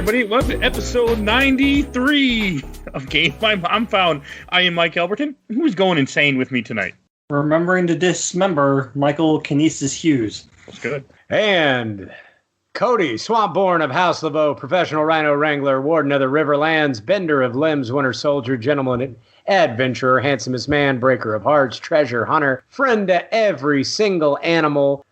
everybody. Welcome to episode 93 of Game My Mom Found. I am Mike Alberton. Who's going insane with me tonight? Remembering to dismember Michael Kinesis Hughes. That's good. And Cody, Swampborn of House LeBeau, professional rhino wrangler, warden of the Riverlands, bender of limbs, winter soldier, gentleman, adventurer, handsomest man, breaker of hearts, treasure hunter, friend to every single animal,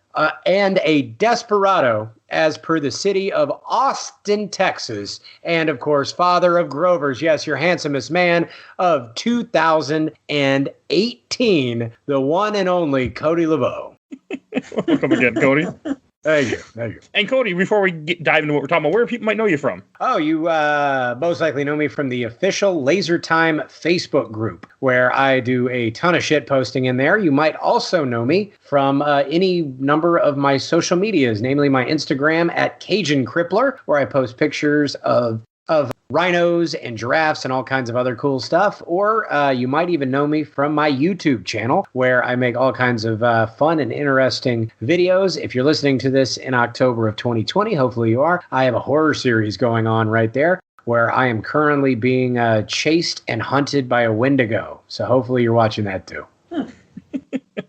and a desperado, as per the city of Austin, Texas, and of course, father of Grovers. Yes, your handsomest man of 2018, the one and only Cody LeBeau. Welcome again, Cody. Thank you. And Cody, before we dive into what we're talking about, where people might know you from? Oh, you most likely know me from the official Laser Time Facebook group, where I do a ton of shit posting in there. You might also know me from any number of my social medias, namely my Instagram at Cajun Crippler, where I post pictures of rhinos and giraffes and all kinds of other cool stuff. Or you might even know me from my YouTube channel, where I make all kinds of fun and interesting videos. If you're listening to this in October of 2020, hopefully you are, I have a horror series going on right there, where I am currently being chased and hunted by a Wendigo. So hopefully you're watching that too.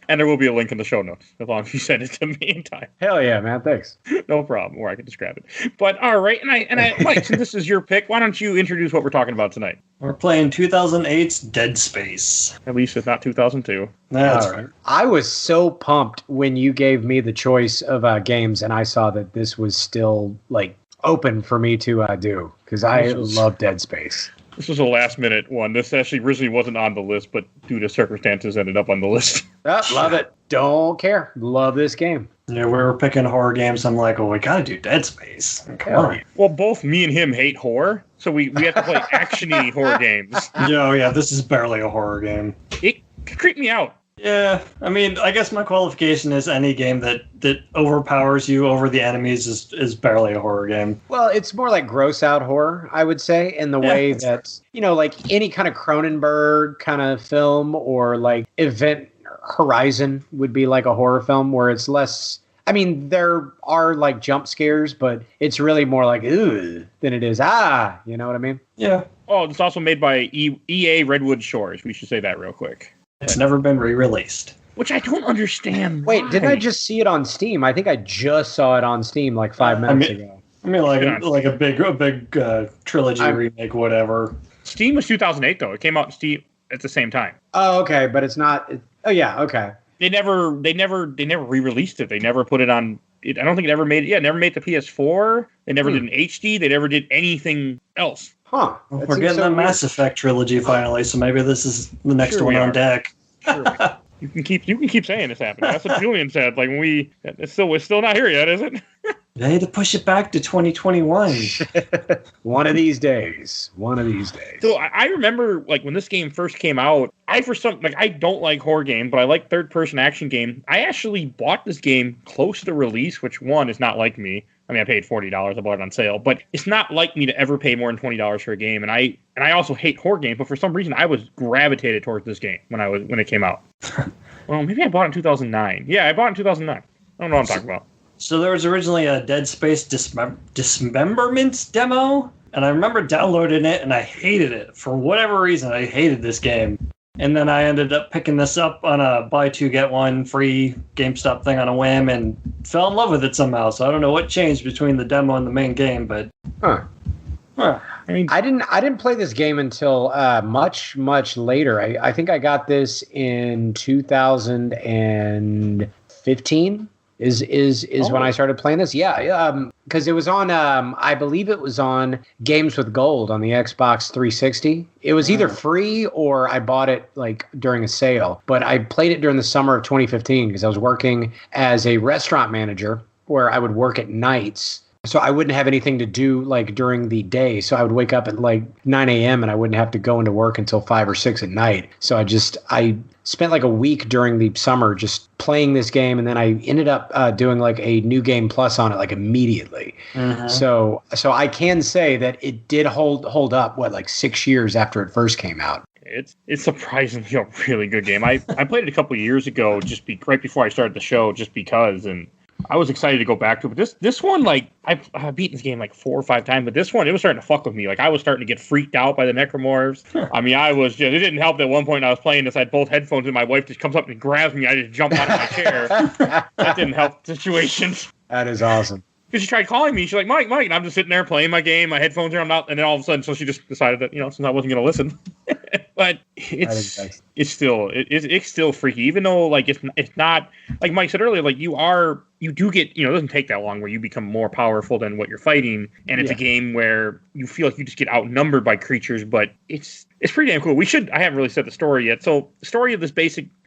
And there will be a link in the show notes, as long as you send it to me in time. Hell yeah, man. Thanks. No problem, or I can just grab it. But all right, and I Mike, since this is your pick, why don't you introduce what we're talking about tonight? We're playing 2008's Dead Space. At least it's not 2002. That's right. I was so pumped when you gave me the choice of games, and I saw that this was still like open for me to do, because I love Dead Space. This was a last-minute one. This actually originally wasn't on the list, but due to circumstances, ended up on the list. Love it. Don't care. Love this game. Yeah, we were picking horror games. I'm like, well, we gotta do Dead Space. Come on. Well, both me and him hate horror, so we have to play action-y horror games. Yeah, this is barely a horror game. It creeped me out. Yeah, I mean, I guess my qualification is any game that overpowers you over the enemies is barely a horror game. Well, it's more like gross out horror, I would say, in the way that, like any kind of Cronenberg kind of film, or like Event Horizon would be like a horror film where it's less. I mean, there are like jump scares, but it's really more like ooh than it is you know what I mean? Yeah. Oh, it's also made by EA Redwood Shores. We should say that real quick. It's never been re-released. Which I don't understand. Wait, didn't I just see it on Steam? I think I just saw it on Steam like 5 minutes ago. I mean, like a big trilogy remake, whatever. Steam was 2008 though. It came out in Steam at the same time. Oh, okay, but it's not. Oh, yeah, okay. They never re-released it. They never put it on. I don't think it ever made it. Yeah, never made the PS4. They never did an HD. They never did anything else. Huh. Well, we're getting the Mass Effect trilogy finally, so maybe this is the next one on deck. Sure. You can keep saying it's happening. That's what Julian said. Like it's still not here yet, is it? They had to push it back to 2021. One of these days. So I remember like when this game first came out. I don't like horror games, but I like third-person action game. I actually bought this game close to release, which one is not like me. I mean, I paid $40. I bought it on sale, but it's not like me to ever pay more than $20 for a game. And I also hate horror games, but for some reason I was gravitated towards this game when it came out. Well, maybe I bought it in 2009. Yeah, I bought it in 2009. I don't know what I'm talking about. So there was originally a Dead Space Dismemberment demo, and I remember downloading it, and I hated it. For whatever reason, I hated this game. And then I ended up picking this up on a buy two, get one free GameStop thing on a whim and fell in love with it somehow. So I don't know what changed between the demo and the main game, but... Huh. I mean, I didn't play this game until much much later. I think I got this in 2015. Is when I started playing this. Yeah, because it was on, I believe it was on Games with Gold on the Xbox 360. It was either free or I bought it like during a sale. But I played it during the summer of 2015 because I was working as a restaurant manager where I would work at nights. So I wouldn't have anything to do like during the day. So I would wake up at like 9 a.m. and I wouldn't have to go into work until 5 or 6 at night. So I spent like a week during the summer just playing this game. And then I ended up doing like a New Game Plus on it like immediately. Mm-hmm. So I can say that it did hold up, like 6 years after it first came out. It's surprisingly a really good game. I played it a couple of years ago, right before I started the show, just because, and I was excited to go back to it. But this one, like, I've beaten this game like 4 or 5 times, but this one, it was starting to fuck with me. Like, I was starting to get freaked out by the necromorphs. I mean, it didn't help that at one point I was playing this, I had both headphones, and my wife just comes up and grabs me. I just jump out of my chair. That didn't help the situation. That is awesome. Because she tried calling me. She's like, Mike, and I'm just sitting there playing my game. My headphones are out, and then all of a sudden, so she just decided that, since I wasn't going to listen. But it's still freaky, even though like it's not like Mike said earlier. Like you do get, it doesn't take that long where you become more powerful than what you're fighting, and it's a game where you feel like you just get outnumbered by creatures. But it's pretty damn cool. I haven't really said the story yet. So the story of this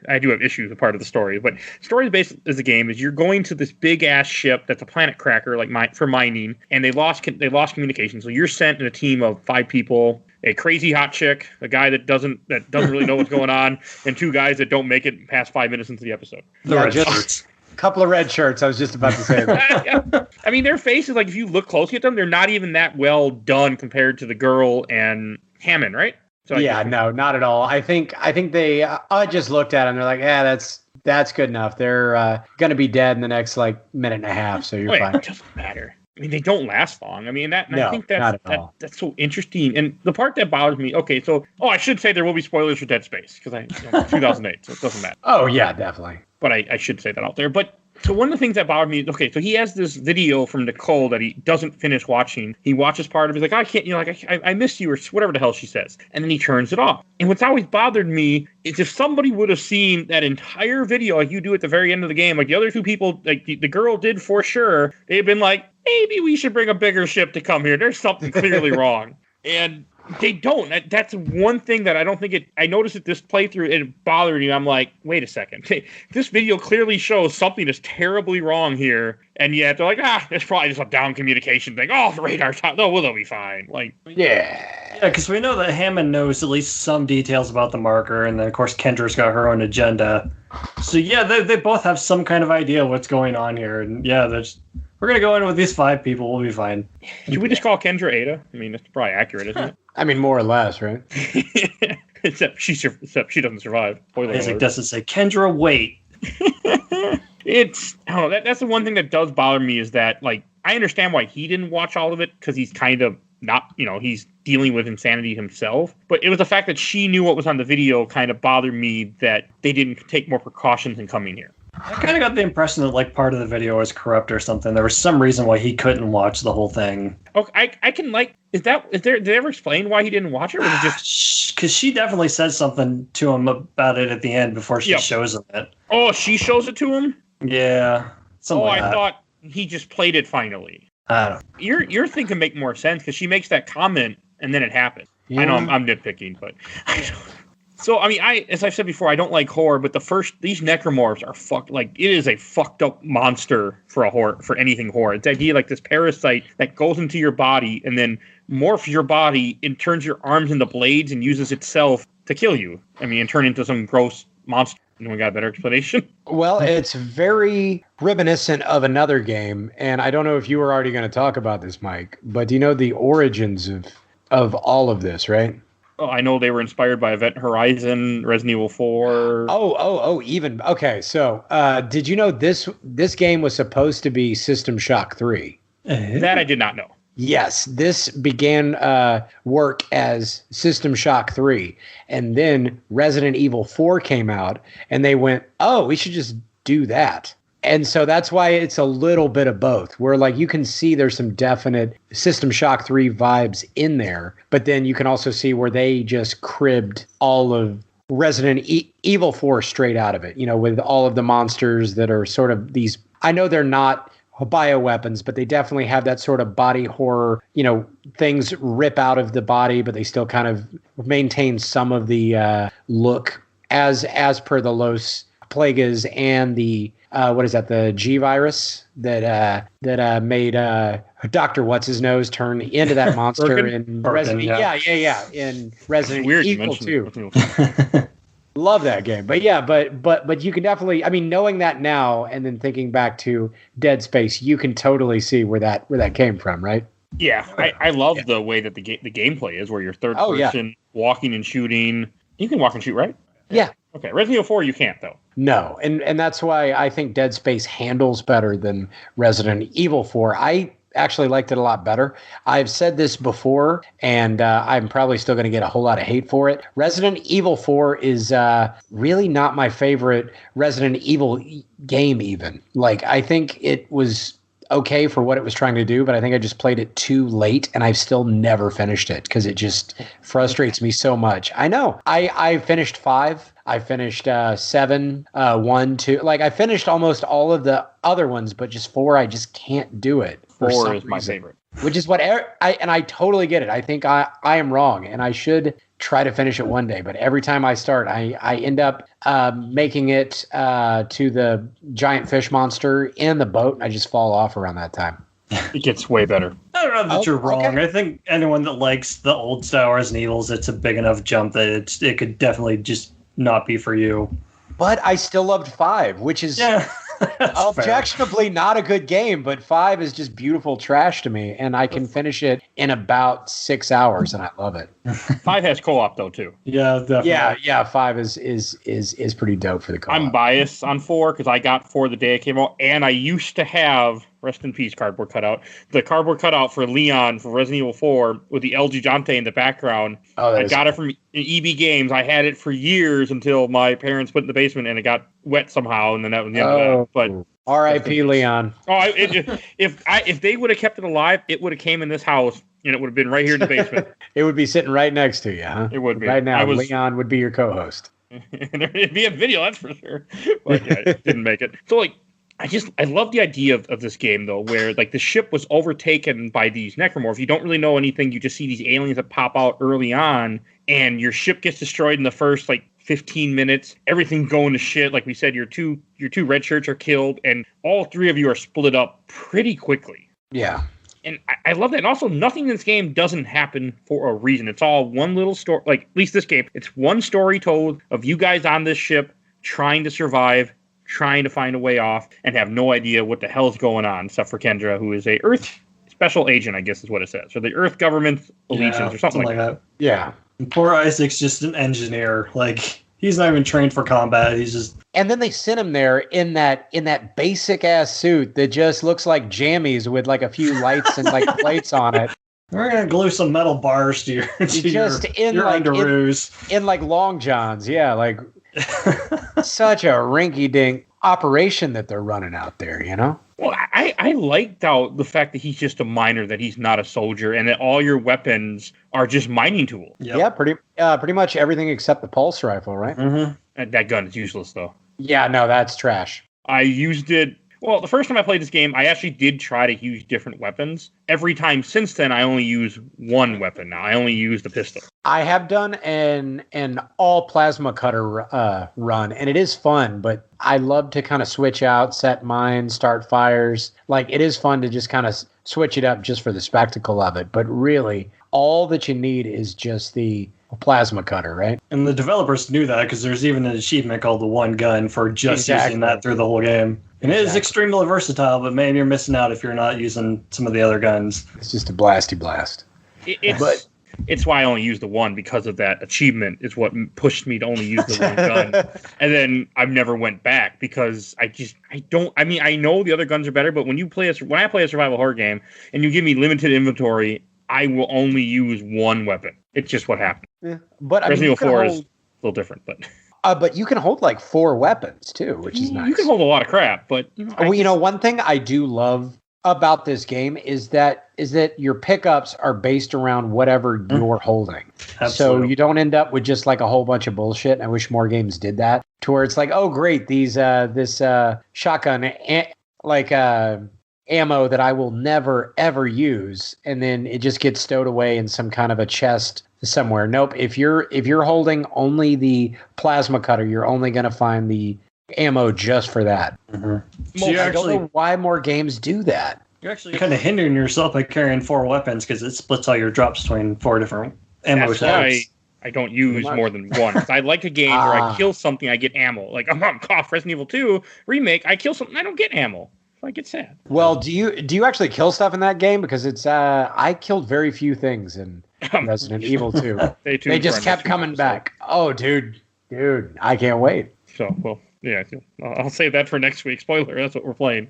I do have issues with part of the story, but the story of the game is you're going to this big ass ship that's a planet cracker, like for mining, and they lost communication. So you're sent in a team of 5 people. A crazy hot chick, a guy that doesn't really know what's going on, and 2 guys that don't make it past 5 minutes into the episode. The red shirts. A couple of red shirts. I was just about to say that. I mean, their faces, like if you look closely at them, they're not even that well done compared to the girl and Hammond, right? So no, not at all. I think they. I just looked at them. They're like, that's good enough. They're gonna be dead in the next minute and a half. So you're fine. It doesn't matter. I mean, they don't last long. I mean, I think that's so interesting. And the part that bothers me, I should say there will be spoilers for Dead Space, because 2008, so it doesn't matter. Oh, yeah, definitely. But I should say that out there. But so one of the things that bothered me, so he has this video from Nicole that he doesn't finish watching. He watches part of it. He's like, I can't, I miss you, or whatever the hell she says. And then he turns it off. And what's always bothered me is if somebody would have seen that entire video like you do at the very end of the game, like the other 2 people, like the girl did for sure, they've been like, maybe we should bring a bigger ship to come here. There's something clearly wrong. And they don't. That's one thing that I don't think I noticed at this playthrough, it bothered me. I'm like, wait a second. This video clearly shows something is terribly wrong here. And yet they're like, it's probably just a down communication thing. Oh, the radar's hot. No, they'll be fine. Yeah, because we know that Hammond knows at least some details about the marker. And then, of course, Kendra's got her own agenda. So, yeah, they both have some kind of idea what's going on here. And, yeah, we're going to go in with these 5 people. We'll be fine. Should we just call Kendra Ada? I mean, that's probably accurate, isn't it? I mean, more or less, right? except she doesn't survive. Isaac doesn't say, Kendra, wait. I don't know. That's the one thing that does bother me is that, like, I understand why he didn't watch all of it, because he's kind of not, he's dealing with insanity himself. But it was the fact that she knew what was on the video kind of bothered me, that they didn't take more precautions in coming here. I kind of got the impression that like part of the video was corrupt or something. There was some reason why he couldn't watch the whole thing. Okay, I can did they ever explain why he didn't watch it, or was it just because she definitely says something to him about it at the end before she shows him it. Oh, she shows it to him? Yeah. I thought he just played it finally. I don't know. Your thing can make more sense because she makes that comment and then it happens. Yeah. I know I'm nitpicking, but so, I mean, as I've said before, I don't like horror, but these necromorphs are fucked. Like, it is a fucked up monster for anything horror. It's the idea like this parasite that goes into your body and then morphs your body and turns your arms into blades and uses itself to kill you. I mean, and turn into some gross monster. Anyone got a better explanation? Well, it's very reminiscent of another game, and I don't know if you were already going to talk about this, Mike, but do you know the origins of all of this, right? Oh, I know they were inspired by Event Horizon, Resident Evil 4. Even. Okay, so did you know this game was supposed to be System Shock 3? That I did not know. Yes, this began work as System Shock 3, and then Resident Evil 4 came out, and they went, oh, we should just do that. And so that's why it's a little bit of both, where like you can see there's some definite System Shock 3 vibes in there, but then you can also see where they just cribbed all of Resident Evil 4 straight out of it, with all of the monsters that are sort of these, I know they're not bioweapons, but they definitely have that sort of body horror, things rip out of the body, but they still kind of maintain some of the look as per the Los Plagas and the the G virus that made Dr. What's-His-Nose turn into that monster in Resident in Resident Evil 2. Love that game. But yeah, but you can definitely, I mean, knowing that now and then thinking back to Dead Space, you can totally see where that came from, right? Yeah, I love the way that the gameplay is, where you're third person walking and shooting. You can walk and shoot, right? Yeah. Okay, Resident Evil 4 you can't though. No, and that's why I think Dead Space handles better than Resident Evil 4. I actually liked it a lot better. I've said this before, and I'm probably still going to get a whole lot of hate for it. Resident Evil 4 is really not my favorite Resident Evil game even. Like, I think it was okay for what it was trying to do, but I think I just played it too late, and I've still never finished it because it just frustrates me so much. I know. I finished 5. I finished 7, 1, 2. Like, I finished almost all of the other ones, but just 4, I just can't do it. 4 is my favorite. Which is what I totally get it. I think I am wrong, and I should try to finish it one day. But every time I start, I end up making it to the giant fish monster in the boat, and I just fall off around that time. It gets way better. I don't know that you're wrong. Okay. I think anyone that likes the old style Resident Evils, it's a big enough jump that it could definitely just not be for you. But I still loved 5, which is objectionably not a good game, but 5 is just beautiful trash to me, and I can finish it in about 6 hours, and I love it. 5 has co-op though too. Yeah, definitely. Yeah. 5 is pretty dope for the co-op. I'm biased on 4 because I got 4 the day it came out, and I used to have, rest in peace, cardboard cutout, the cardboard cutout for Leon for Resident Evil 4 with the El Gigante in the background. Oh, I got it from EB Games. I had it for years until my parents put it in the basement and it got wet somehow, and then that was the end of that. But R.I.P. Leon. If they would have kept it alive, it would have came in this house and it would have been right here in the basement. It would be sitting right next to you, huh? It would be. Right now, Leon would be your co-host. It'd be a video, that's for sure. But yeah, it didn't make it. So like, I love the idea of this game though, where like the ship was overtaken by these necromorphs. You don't really know anything. You just see these aliens that pop out early on, and your ship gets destroyed in the first like 15 minutes. Everything going to shit. Like we said, your two red shirts are killed, and all 3 of you are split up pretty quickly. Yeah. And I love that. And also, nothing in this game doesn't happen for a reason. It's all one little story. Like, at least this game, it's one story told of you guys on this ship trying to survive, trying to find a way off, and have no idea what the hell's going on, except for Kendra, who is a Earth special agent, I guess is what it says. Or the Earth government allegiance or something like that. Yeah. And poor Isaac's just an engineer. Like, he's not even trained for combat. He's just... And then they sent him there in that basic ass suit that just looks like jammies with like a few lights and like plates on it. We're gonna glue some metal bars to your underoos. In like long johns, yeah, like such a rinky-dink operation that they're running out there, you know? Well, I liked how the fact that he's just a miner, that he's not a soldier, and that all your weapons are just mining tools. Yep. Yeah, pretty much everything except the pulse rifle, right? Mm-hmm. And that gun is useless, though. Yeah, no, that's trash. I used it... Well, the first time I played this game, I actually did try to use different weapons. Every time since then, I only use one weapon now. I only use the pistol. I have done an all plasma cutter run, and it is fun, but I love to kind of switch out, set mines, start fires. Like, it is fun to just kind of switch it up just for the spectacle of it. But really, all that you need is just the plasma cutter, right? And the developers knew that because there's even an achievement called the one gun for just using that through the whole game. And it is extremely versatile, but man, you're missing out if you're not using some of the other guns. It's just a blasty blast. It's why I only use the one, because of that achievement is what pushed me to only use the one gun. And then I've never went back because I know the other guns are better, but when I play a survival horror game and you give me limited inventory, I will only use one weapon. It's just what happened. Yeah. But Resident Evil 4 is a little different, but you can hold like 4 weapons too, which is nice. You can hold a lot of crap, but one thing I do love about this game is that your pickups are based around whatever you're holding. Absolutely. So you don't end up with just like a whole bunch of bullshit. And I wish more games did that, to where it's like, oh great, this shotgun ammo that I will never ever use, and then it just gets stowed away in some kind of a chest somewhere. Nope. If you're holding only the plasma cutter, you're only going to find the ammo just for that. Mm-hmm. So I don't know why more games do that. You're actually kind of hindering yourself by carrying 4 weapons because it splits all your drops between 4 different ammo types. That's why I don't use more than one. I like a game where I kill something, I get ammo. Like Resident Evil 2 remake, I kill something, I don't get ammo. I get sad. Well, do you actually kill stuff in that game? Because it's I killed very few things in Resident Evil 2. They just kept coming back. Oh, dude, I can't wait. So, well, Yeah, I'll save that for next week. Spoiler, that's what we're playing.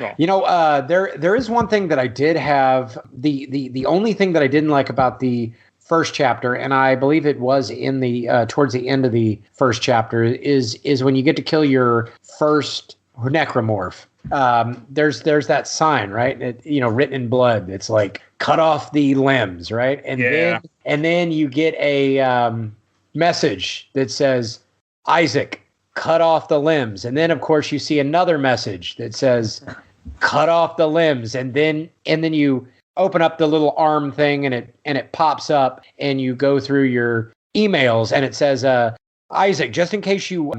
There is one thing that I did have. The only thing that I didn't like about the first chapter, and I believe it was in the towards the end of the first chapter, is when you get to kill your first necromorph. There's that sign, right? Written in blood. It's like cut off the limbs, right? And then you get a message that says, Isaac, cut off the limbs. And then of course you see another message that says, cut off the limbs. And then you open up the little arm thing and it pops up and you go through your emails and it says, Isaac, just in case you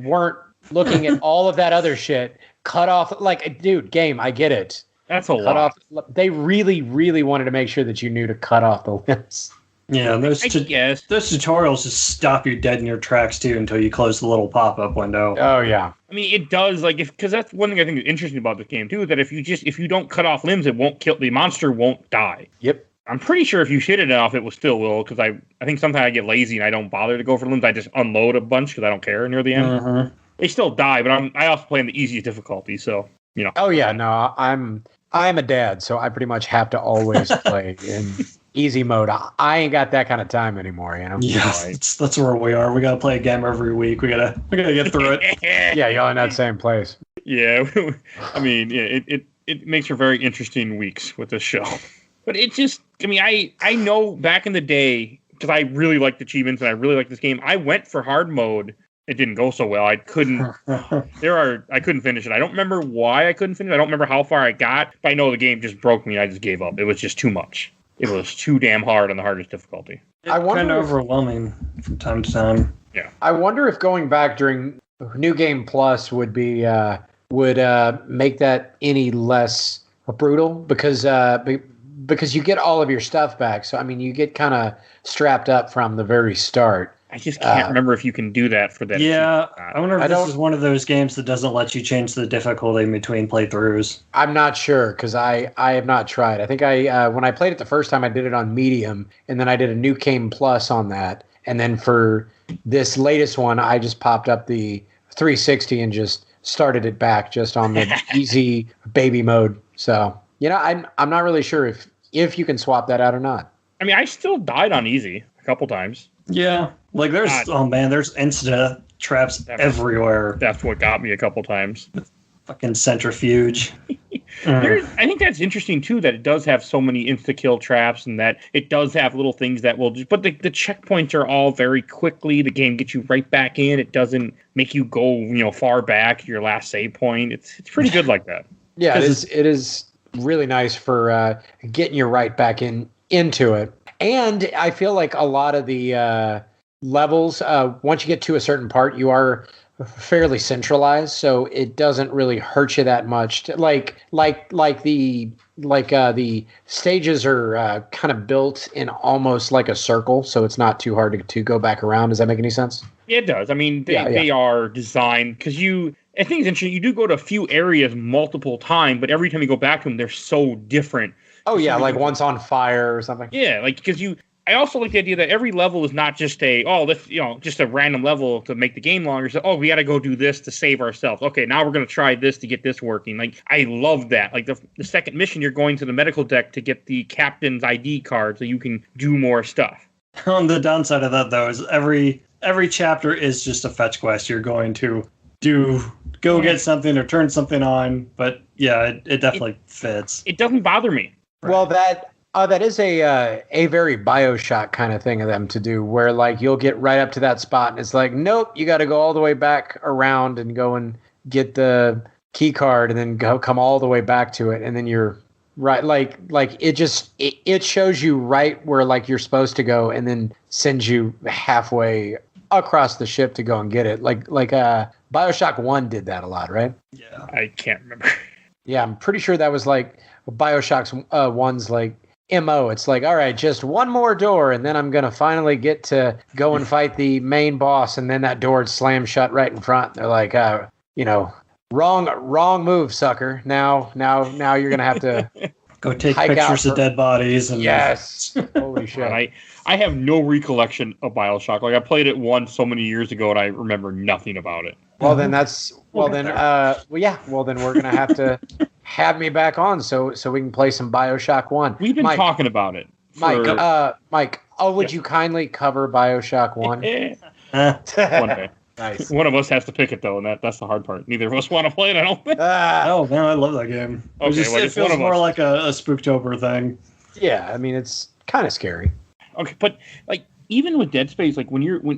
weren't looking at all of that other shit, cut off, like, dude, game, I get it. That's a lot. They really, really wanted to make sure that you knew to cut off the limbs. Yeah, those tutorials just stop you dead in your tracks too until you close the little pop-up window. Oh yeah. I mean, it does, because that's one thing I think is interesting about this game too, that if you don't cut off limbs, it won't kill, the monster won't die. Yep. I'm pretty sure if you hit it enough, it will still will, because I think sometimes I get lazy and I don't bother to go for limbs. I just unload a bunch because I don't care near the end. Mm-hmm. They still die, but I also play in the easiest difficulty, so, Oh yeah, no, I'm a dad, so I pretty much have to always play in easy mode. I ain't got that kind of time anymore, Yeah, that's where we are. We gotta play a game every week. We gotta get through it. Yeah, y'all in that same place. Yeah, I mean, it makes for very interesting weeks with this show. But it just, I know back in the day, because I really liked achievements and I really liked this game, I went for hard mode. It didn't go so well. I couldn't finish it. I don't remember why I couldn't finish it. I don't remember how far I got, but I know the game just broke me and I just gave up. It was just too much. It was too damn hard on the hardest difficulty. It's kind of overwhelming from time to time. Yeah. I wonder if going back during New Game Plus would be would make that any less brutal, because you get all of your stuff back. So you get kind of strapped up from the very start. I just can't remember if you can do that for that. Yeah, I wonder if this is one of those games that doesn't let you change the difficulty in between playthroughs. I'm not sure, because I have not tried. I think when I played it the first time, I did it on medium, and then I did a New Game Plus on that. And then for this latest one, I just popped up the 360 and just started it back just on the easy baby mode. So, I'm not really sure if you can swap that out or not. I still died on easy a couple times. Yeah, there's insta traps everywhere. That's what got me a couple times. Fucking centrifuge. I think that's interesting too, that it does have so many insta-kill traps, and that it does have little things that will but the checkpoints are all very quickly. The game gets you right back in. It doesn't make you go, far back to your last save point. It's pretty good like that. Yeah, it is really nice for getting you right back into it. And I feel like a lot of the levels, once you get to a certain part, you are fairly centralized, so it doesn't really hurt you that much. Like the stages are kind of built in almost like a circle, so it's not too hard to go back around. Does that make any sense? It does. They are designed because I think it's interesting. You do go to a few areas multiple times, but every time you go back to them, they're so different. Oh yeah, like one's on fire or something. Yeah, because I also like the idea that every level is not just just a random level to make the game longer. So, we got to go do this to save ourselves. Okay, now we're going to try this to get this working. I love that. Like the second mission, you're going to the medical deck to get the captain's ID card so you can do more stuff. On the downside of that, though, is every chapter is just a fetch quest. You're going to go get something or turn something on. But yeah, it definitely fits. It doesn't bother me. Well, that is a very BioShock kind of thing of them to do, where you'll get right up to that spot and it's like, nope, you got to go all the way back around and go and get the key card and then come all the way back to it, and then you're right. It shows you right where you're supposed to go, and then sends you halfway across the ship to go and get it. BioShock 1 did that a lot, right? Yeah, I can't remember. Yeah, I'm pretty sure that was BioShock's 1's MO. It's all right, just one more door, and then I'm gonna finally get to go and fight the main boss, and then that door slams shut right in front. They're like, wrong move, sucker. Now you're gonna have to go take pictures of dead bodies. And yes, holy You should. I have no recollection of BioShock. Like I played it once so many years ago, and I remember nothing about it. Well, then we're gonna have to have me back on so we can play some BioShock 1. We've been talking about it. Mike, would you kindly cover BioShock 1? One day. Nice. One of us has to pick it though, and that's the hard part. Neither of us want to play it, I don't think. Oh man, I love that game. Okay, it feels more like a Spooktober thing. Yeah, I mean it's kind of scary. Okay, but like even with Dead Space, like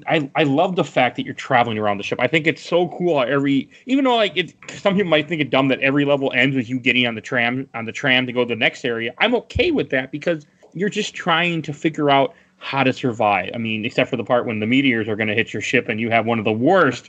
I love the fact that you're traveling around the ship. I think it's so cool how even though like some people might think it dumb that every level ends with you getting on the tram to go to the next area. I'm okay with that because you're just trying to figure out how to survive. I mean, except for the part when the meteors are going to hit your ship and you have one of the worst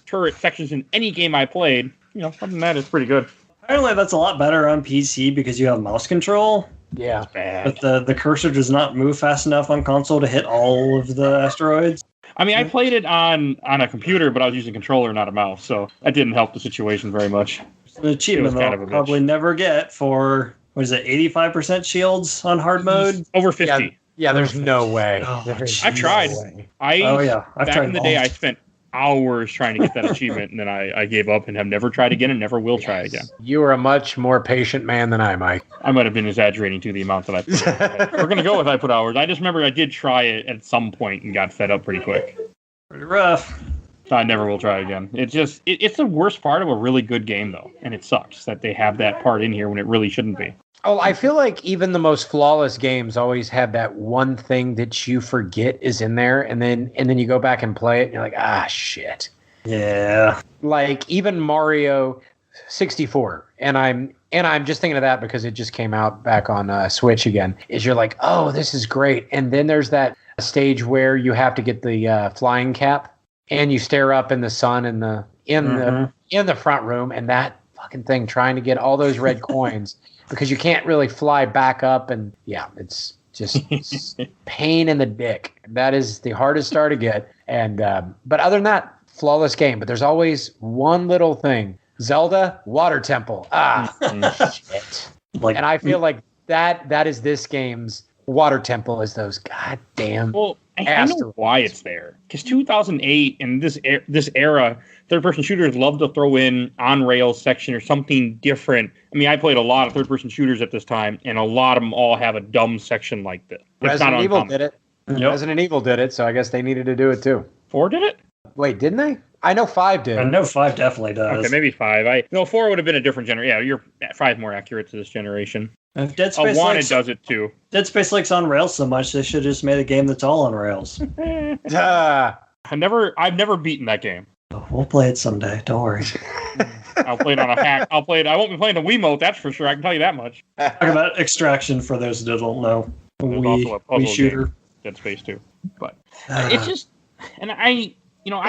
turret sections in any game I played. Something than that is pretty good. Apparently that's a lot better on PC because you have mouse control. Yeah. But the cursor does not move fast enough on console to hit all of the asteroids. I mean, I played it on a computer, but I was using a controller, not a mouse, so that didn't help the situation very much. It's an achievement I'll probably never get for, 85% shields on hard mode? Over 50. Yeah, there's no way. I've tried. I've tried in the day, I spent hours trying to get that achievement, and then I gave up and have never tried again and never will try again. You are a much more patient man than I, Mike. I might have been exaggerating to the amount that I put. We're going to go with I put hours. I just remember I did try it at some point and got fed up pretty quick. Pretty rough. I never will try again. It's the worst part of a really good game, though, and it sucks that they have that part in here when it really shouldn't be. Oh, I feel like even the most flawless games always have that one thing that you forget is in there, and then you go back and play it, and you're like, shit. Yeah. Like even Mario 64, and I'm just thinking of that because it just came out back on Switch again. Is you're like, oh, this is great, and then there's that stage where you have to get the flying cap, and you stare up in the sun in the front room, and that fucking thing trying to get all those red coins. Because you can't really fly back up, and it's just pain in the dick. That is the hardest star to get. And but other than that, flawless game. But there's always one little thing: Zelda Water Temple. Shit. And I feel like that is this game's Water Temple. Is those goddamn. Well, I know why it's there. Because 2008 and this era, third-person shooters love to throw in on-rails section or something different. I mean, I played a lot of third-person shooters at this time, and a lot of them all have a dumb section like this. Resident Evil did it. Yep. Resident Evil did it, so I guess they needed to do it too. 4 did it? Wait, didn't they? I know 5 did. I know 5 definitely does. Okay, maybe 5. 4 would have been a different generation. Yeah, 5 more accurate to this generation. If Dead Space Wanted does it too. Dead Space likes on rails so much, they should have just made a game that's all on rails. I've never beaten that game. We'll play it someday. Don't worry. I'll play it on a hack. I won't be playing the Wiimote, that's for sure. I can tell you that much. Talk about Extraction for those that don't know. Wii shooter. Game, Dead Space 2. But it's just, and I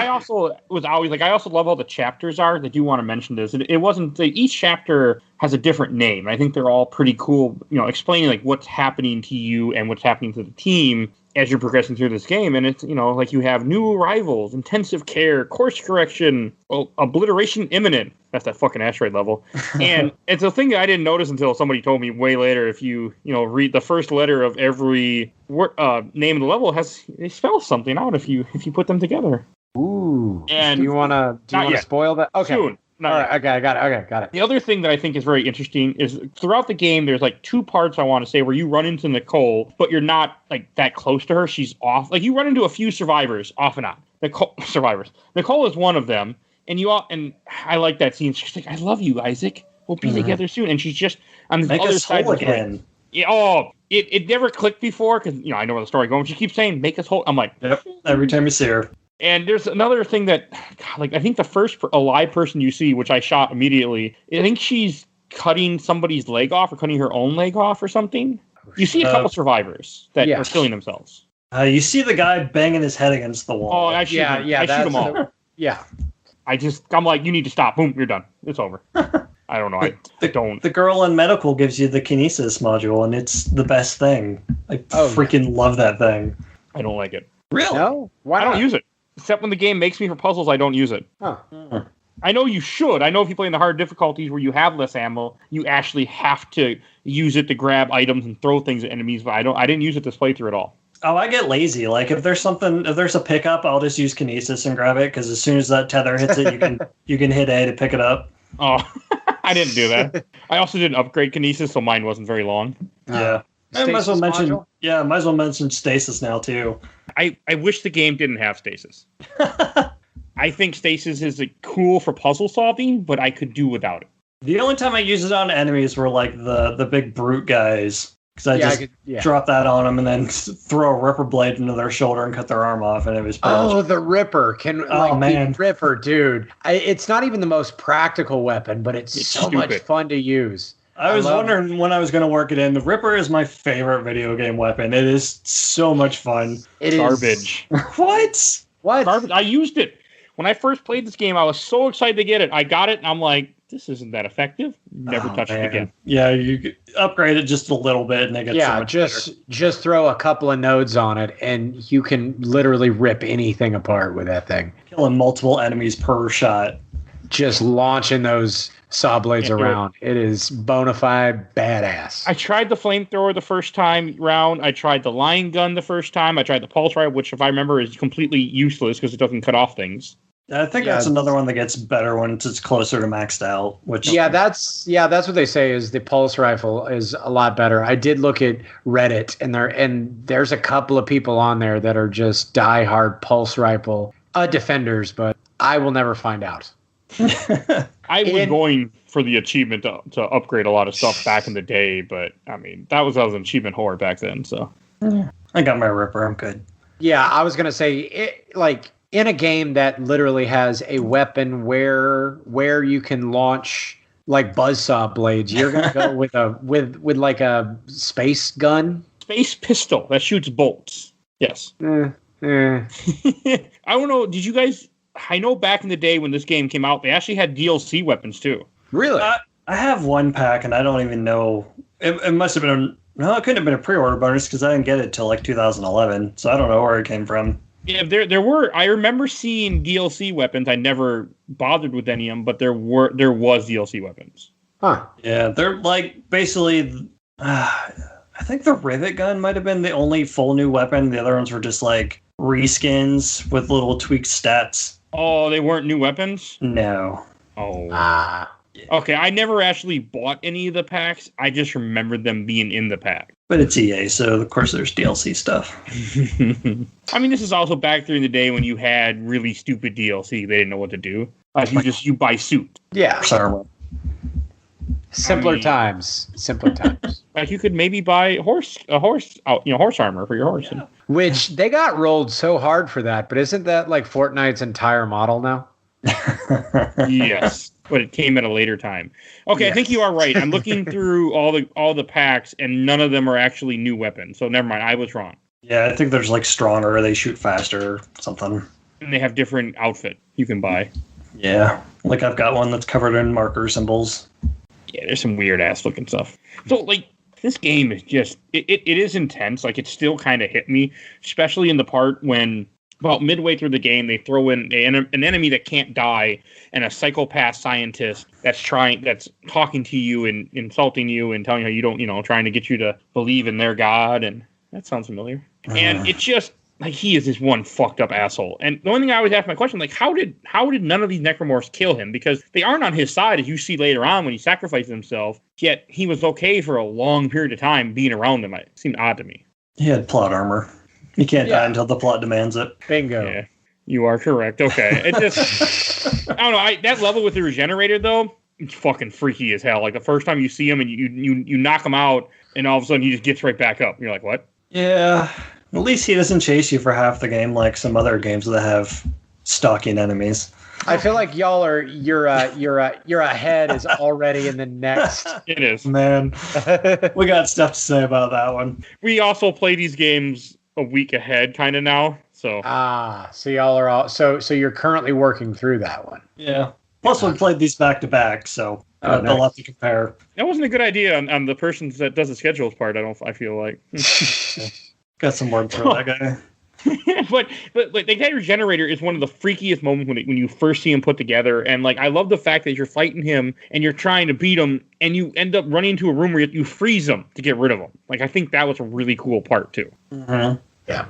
also was always like, I also love how the chapters are. I do want to mention this. It wasn't, each chapter has a different name. I think they're all pretty cool, explaining like what's happening to you and what's happening to the team as you're progressing through this game. And it's, like you have new arrivals, intensive care, course correction, obliteration imminent. That's that fucking asteroid level. And it's a thing that I didn't notice until somebody told me way later. If you, read the first letter of every name of the level, it spells something out if you put them together. Ooh. And do you want to spoil that? Okay. Soon. All right. Okay, I got it. Okay, got it. The other thing that I think is very interesting is throughout the game, there's like 2 parts I want to say where you run into Nicole, but you're not like that close to her. She's off. Like you run into a few survivors off and on. Nicole is one of them, and I like that scene. She's like, "I love you, Isaac. We'll be together soon." And she's just on the other side again. Yeah. It never clicked before because I know where the story goes. She keeps saying, "Make us whole." I'm like, yep. Every time you see her. And there's another thing that, I think the first alive person you see, which I shot immediately, I think she's cutting somebody's leg off or cutting her own leg off or something. You see a couple survivors that are killing themselves. You see the guy banging his head against the wall. Oh, I shoot them all. I'm like, you need to stop. Boom, you're done. It's over. I don't know. I don't. The girl in medical gives you the kinesis module, and it's the best thing. I freaking love that thing. I don't like it. Really? No? Why I not? don't use it. Except when the game makes me for puzzles, I don't use it. Huh. I know you should. I know if you play in the hard difficulties where you have less ammo, you actually have to use it to grab items and throw things at enemies. But I didn't use it this playthrough at all. Oh, I get lazy. Like if there's a pickup, I'll just use kinesis and grab it because as soon as that tether hits it, you can hit A to pick it up. Oh, I didn't do that. I also didn't upgrade kinesis, so mine wasn't very long. Yeah. I might as well mention stasis now too. I wish the game didn't have stasis. I think stasis is cool for puzzle solving, but I could do without it. The only time I used it on enemies were like the big brute guys. Because I just drop that on them and then throw a Ripper blade into their shoulder and cut their arm off, and it was. Oh, the Ripper the Ripper, dude! It's not even the most practical weapon, but it's so stupid. Much fun to use. I was wondering when I was going to work it in. The Ripper is my favorite video game weapon. It is so much fun. It garbage. What? Garbage. I used it when I first played this game. I was so excited to get it. I got it, and I'm like, this isn't that effective. Never touched it again. Yeah, you upgrade it just a little bit and it gets so much just throw a couple of nodes on it and you can literally rip anything apart with that thing. Killing multiple enemies per shot. Just launching those saw blades around. It is bona fide badass. I tried the flamethrower the first time round. I tried the line gun the first time. I tried the pulse rifle, which if I remember is completely useless because it doesn't cut off things. I think that's another one that gets better when it's closer to maxed out. That's what they say is the pulse rifle is a lot better. I did look at Reddit and there's a couple of people on there that are just diehard pulse rifle defenders, but I will never find out. I was going for the achievement to upgrade a lot of stuff back in the day, but I mean I was an achievement whore back then. So I got my Ripper. I'm good. Yeah, I was gonna say in a game that literally has a weapon where you can launch like buzzsaw blades, you're gonna go with like a space gun, space pistol that shoots bolts. Yes. I don't know. Did you guys? I know back in the day when this game came out, they actually had DLC weapons too. Really? I have one pack, and I don't even know. It must have been it couldn't have been a pre-order bonus because I didn't get it till like 2011, so I don't know where it came from. Yeah, there were. I remember seeing DLC weapons. I never bothered with any of them, but there was DLC weapons. Huh? Yeah, they're like basically. I think the rivet gun might have been the only full new weapon. The other ones were just like reskins with little tweaked stats. Oh, they weren't new weapons? No. Oh. Okay, I never actually bought any of the packs. I just remembered them being in the pack. But it's EA, so of course there's DLC stuff. I mean, this is also back during the day when you had really stupid DLC. They didn't know what to do. Like you buy suit. Yeah. Sorry. Simpler times. Like you could maybe buy a horse armor for your horse. Yeah. Which they got rolled so hard for that, but isn't that like Fortnite's entire model now? Yes. But it came at a later time. Okay, yes. I think you are right. I'm looking through all the packs, and none of them are actually new weapons. So never mind, I was wrong. Yeah, I think there's like stronger, they shoot faster, or something. And they have different outfit you can buy. Yeah, like I've got one that's covered in marker symbols. Yeah, there's some weird ass looking stuff. So like this game is just it is intense. Like it still kind of hit me, especially in the part when. About midway through the game, they throw in an enemy that can't die and a psychopath scientist that's talking to you and insulting you and telling you how you don't, trying to get you to believe in their god. And that sounds familiar. And it's just like he is this one fucked up asshole. And the only thing I always ask my question, like, how did none of these necromorphs kill him? Because they aren't on his side, as you see later on when he sacrifices himself. Yet he was okay for a long period of time being around them. It seemed odd to me. He had plot armor. You can't die until the plot demands it. Bingo. Yeah, you are correct. Okay. It just, I don't know. That level with the regenerator, though, it's fucking freaky as hell. Like, the first time you see him and you knock him out, and all of a sudden he just gets right back up. You're like, what? Yeah. At least he doesn't chase you for half the game like some other games that have stalking enemies. I feel like your ahead is already in the next. It is. Man. We got stuff to say about that one. We also play these games a week ahead kind of now, so so y'all are so you're currently working through that one. Yeah, plus we played these back to back, so a lot to compare. That wasn't a good idea on the person that does the schedules part. I feel like got some work for that guy. but like the entire generator is one of the freakiest moments when you first see him put together, and like I love the fact that you're fighting him and you're trying to beat him, and you end up running into a room where you freeze him to get rid of him. Like I think that was a really cool part too. Mm-hmm. Yeah,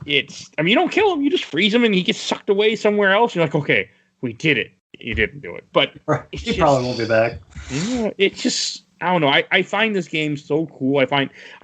you don't kill him, you just freeze him, and he gets sucked away somewhere else. You're like, okay, we did it. You didn't do it, but he probably won't be back. Yeah, it's just. I don't know. I find this game so cool. I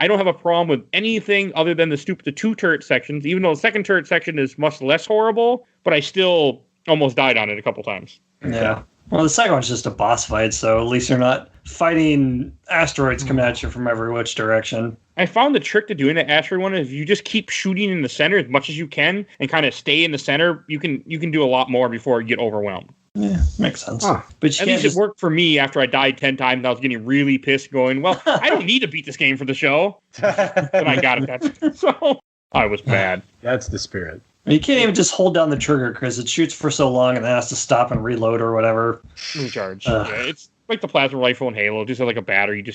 don't have a problem with anything other than the 2 turret sections, even though the second turret section is much less horrible, but I still almost died on it a couple times. Yeah. Well, the second one's just a boss fight, so at least you're not fighting asteroids coming at you from every which direction. I found the trick to doing the asteroid one is if you just keep shooting in the center as much as you can and kind of stay in the center, you can do a lot more before you get overwhelmed. Yeah, makes sense. Huh. But at least it worked for me after I died 10 times and I was getting really pissed going, well, I don't need to beat this game for the show. And I got it. So I was bad. That's the spirit. You can't even just hold down the trigger because it shoots for so long and then has to stop and reload or whatever. Recharge. Yeah, it's like the plasma rifle in Halo. Just like a battery.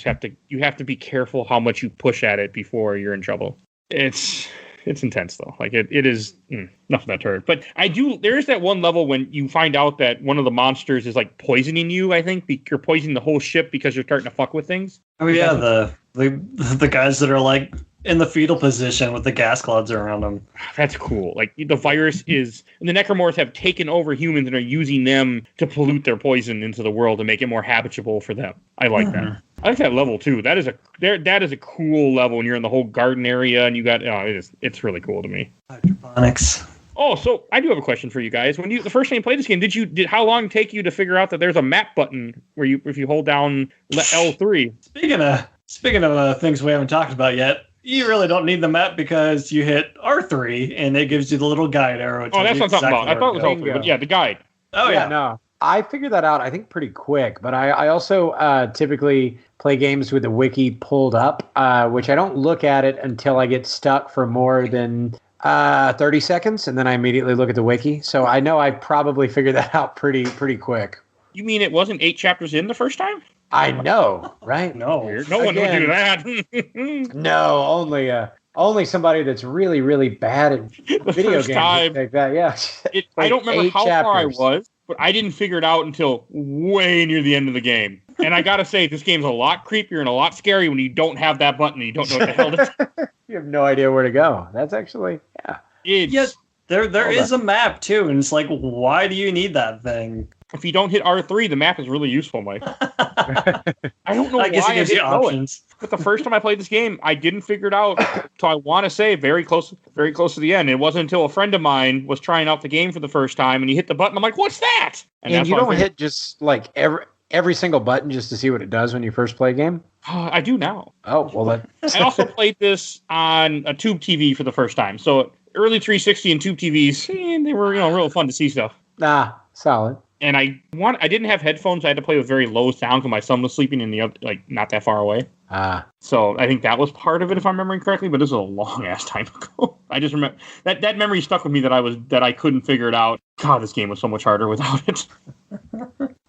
You have to be careful how much you push at it before you're in trouble. It's intense though. Like it is enough of that turret. But there is that one level when you find out that one of the monsters is like poisoning you, I think. You're poisoning the whole ship because you're starting to fuck with things. Oh yeah, the guys that are like in the fetal position with the gas clouds around them. That's cool. Like the virus is, and the necromorphs have taken over humans and are using them to pollute their poison into the world and make it more habitable for them. I like that. I like that level too. That is a cool level when you're in the whole garden area and you got it's really cool to me. Hydroponics. Oh, so I do have a question for you guys. When the first time you played this game, how long did it take you to figure out that there's a map button where if you hold down L3? Speaking of things we haven't talked about yet, you really don't need the map because you hit R3 and it gives you the little guide arrow. Oh, that's what I'm talking about. I thought it was L3, but yeah, the guide. Oh yeah, no. I figured that out, I think, pretty quick. But I also typically play games with the wiki pulled up, which I don't look at it until I get stuck for more than 30 seconds, and then I immediately look at the wiki. So I know I probably figured that out pretty quick. You mean it wasn't 8 chapters in the first time? I know, right? No one would do that. No, only somebody that's really, really bad at video games like that. Yeah. I don't remember how far I was, but I didn't figure it out until way near the end of the game. And I gotta say, this game's a lot creepier and a lot scary when you don't have that button and you don't know what the hell it is. You have no idea where to go. That's actually, There is a map too, and it's like, why do you need that thing? If you don't hit R3, the map is really useful, Mike. I don't know why. I guess it gives you options. But the first time I played this game, I didn't figure it out until I want to say very close to the end. It wasn't until a friend of mine was trying out the game for the first time, and he hit the button. I'm like, "What's that?" And you don't hit just like every single button just to see what it does when you first play a game? I do now. Oh well, I also played this on a tube TV for the first time. So early 360 and tube TVs, they were real fun to see stuff. Solid. And I didn't have headphones. I had to play with very low sound because my son was sleeping in the other, not that far away. So I think that was part of it, if I'm remembering correctly. But this is a long ass time ago. I just remember that memory stuck with me that I couldn't figure it out. God, this game was so much harder without it.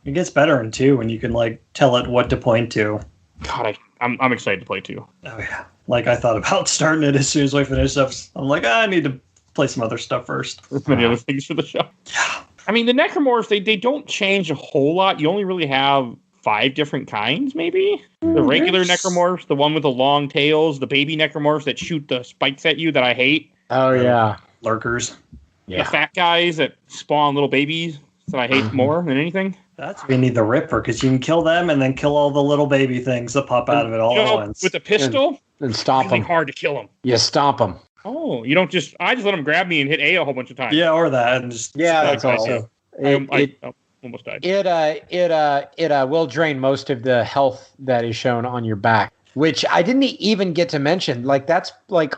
It gets better in 2 when you can tell it what to point to. God, I'm excited to play 2. Oh yeah, I thought about starting it as soon as we finish up. I'm like, I need to play some other stuff first. There's many other things for the show. Yeah. I mean, the necromorphs, they don't change a whole lot. You only really have 5 different kinds, maybe? The regular necromorphs, the one with the long tails, the baby necromorphs that shoot the spikes at you that I hate. Oh, yeah. Lurkers. Yeah. The fat guys that spawn little babies that I hate more than anything. That's why you need the Ripper, because you can kill them and then kill all the little baby things that pop out of it all at once. With a pistol? And stomp them. It's hard to kill them. You stomp them. Oh, you don't I just let them grab me and hit A a whole bunch of times. Yeah, or that. And just that's also. I almost died. It will drain most of the health that is shown on your back, which I didn't even get to mention. That's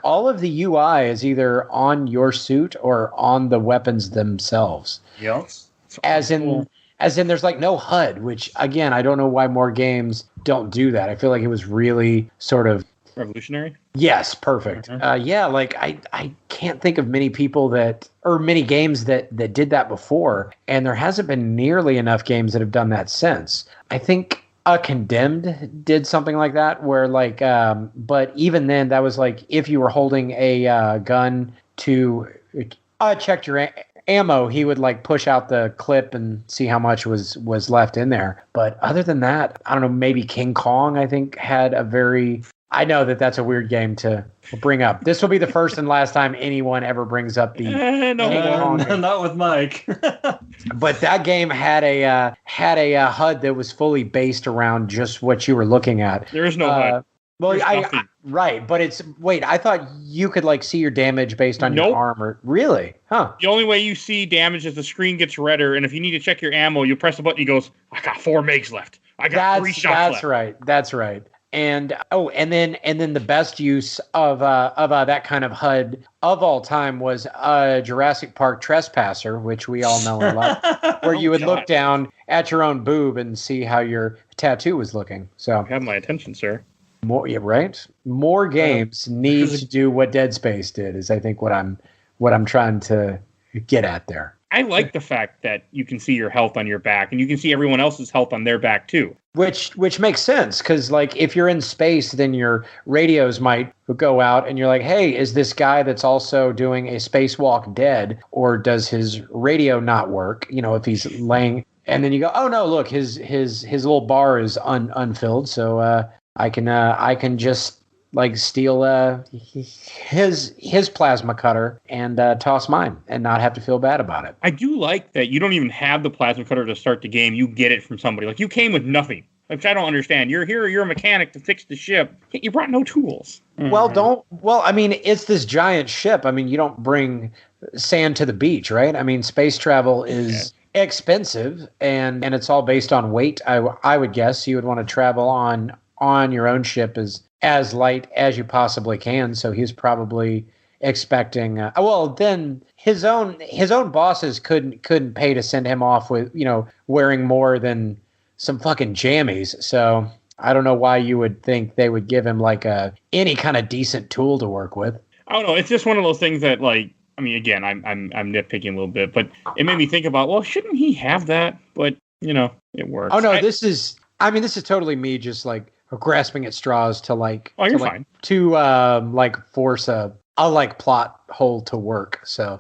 all of the UI is either on your suit or on the weapons themselves. Yes. As in there's no HUD, which again, I don't know why more games don't do that. I feel like it was really sort of revolutionary. Yes, perfect. Mm-hmm. I can't think of many games that did that before, and there hasn't been nearly enough games that have done that since. I think Condemned did something like that, where but even then that was if you were holding a gun to check your ammo, he would like push out the clip and see how much was left in there. But other than that, I don't know, maybe King Kong, I think, had a very... I know that's a weird game to bring up. This will be the first and last time anyone ever brings up the King Kong game. Not with Mike. But that game had a HUD that was fully based around just what you were looking at. There is no HUD. Well, right, but I thought you could like see your damage based on your armor. Really? Huh. The only way you see damage is the screen gets redder, and if you need to check your ammo, you press the button, he goes, I got 4 megs left. I got 3 shots left. That's right. And then the best use of that kind of HUD of all time was Jurassic Park Trespasser, which we all know and love, where you would look down at your own boob and see how your tattoo was looking. So you have my attention, sir. More games need to do what Dead Space did, is I think what I'm trying to get at there. I like the fact that you can see your health on your back, and you can see everyone else's health on their back too. Which makes sense, because like if you're in space, then your radios might go out, and you're like, hey, is this guy that's also doing a spacewalk dead, or does his radio not work? You know, if he's laying, and then you go, oh no, look, his little bar is unfilled, so I can just like steal his plasma cutter and toss mine and not have to feel bad about it. I do like that you don't even have the plasma cutter to start the game. You get it from somebody. Like, you came with nothing, which I don't understand. You're here, you're a mechanic to fix the ship. You brought no tools. Well, I mean, it's this giant ship. I mean, you don't bring sand to the beach, right? I mean, space travel is expensive, and it's all based on weight. I would guess you would want to travel on your own ship as light as you possibly can. So he's probably expecting. Then his own bosses couldn't pay to send him off with wearing more than some fucking jammies. So I don't know why you would think they would give him like any kind of decent tool to work with. I don't know. It's just one of those things that, like, I mean, again, I'm nitpicking a little bit, but it made me think about, well, shouldn't he have that? But it works. Oh no, this is totally me just like grasping at straws to like. Oh, you're fine. To force a plot hole to work. So.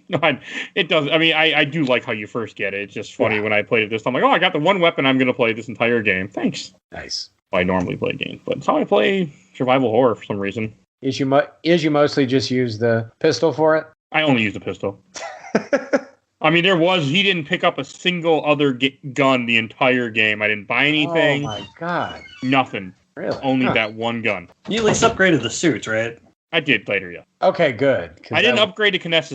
No, it does. I mean, I do like how you first get it. It's just funny when I played it this time. I'm like, I got the one weapon I'm going to play this entire game. Thanks. Nice. I normally play games, but it's how I play survival horror for some reason. Is you mostly just use the pistol for it? I only use the pistol. I mean, he didn't pick up a single other gun the entire game. I didn't buy anything. Oh my God. Nothing. Really? Only that one gun. You at least upgraded the suits, right? I did later, yeah. Okay, good. I didn't upgrade the Connect.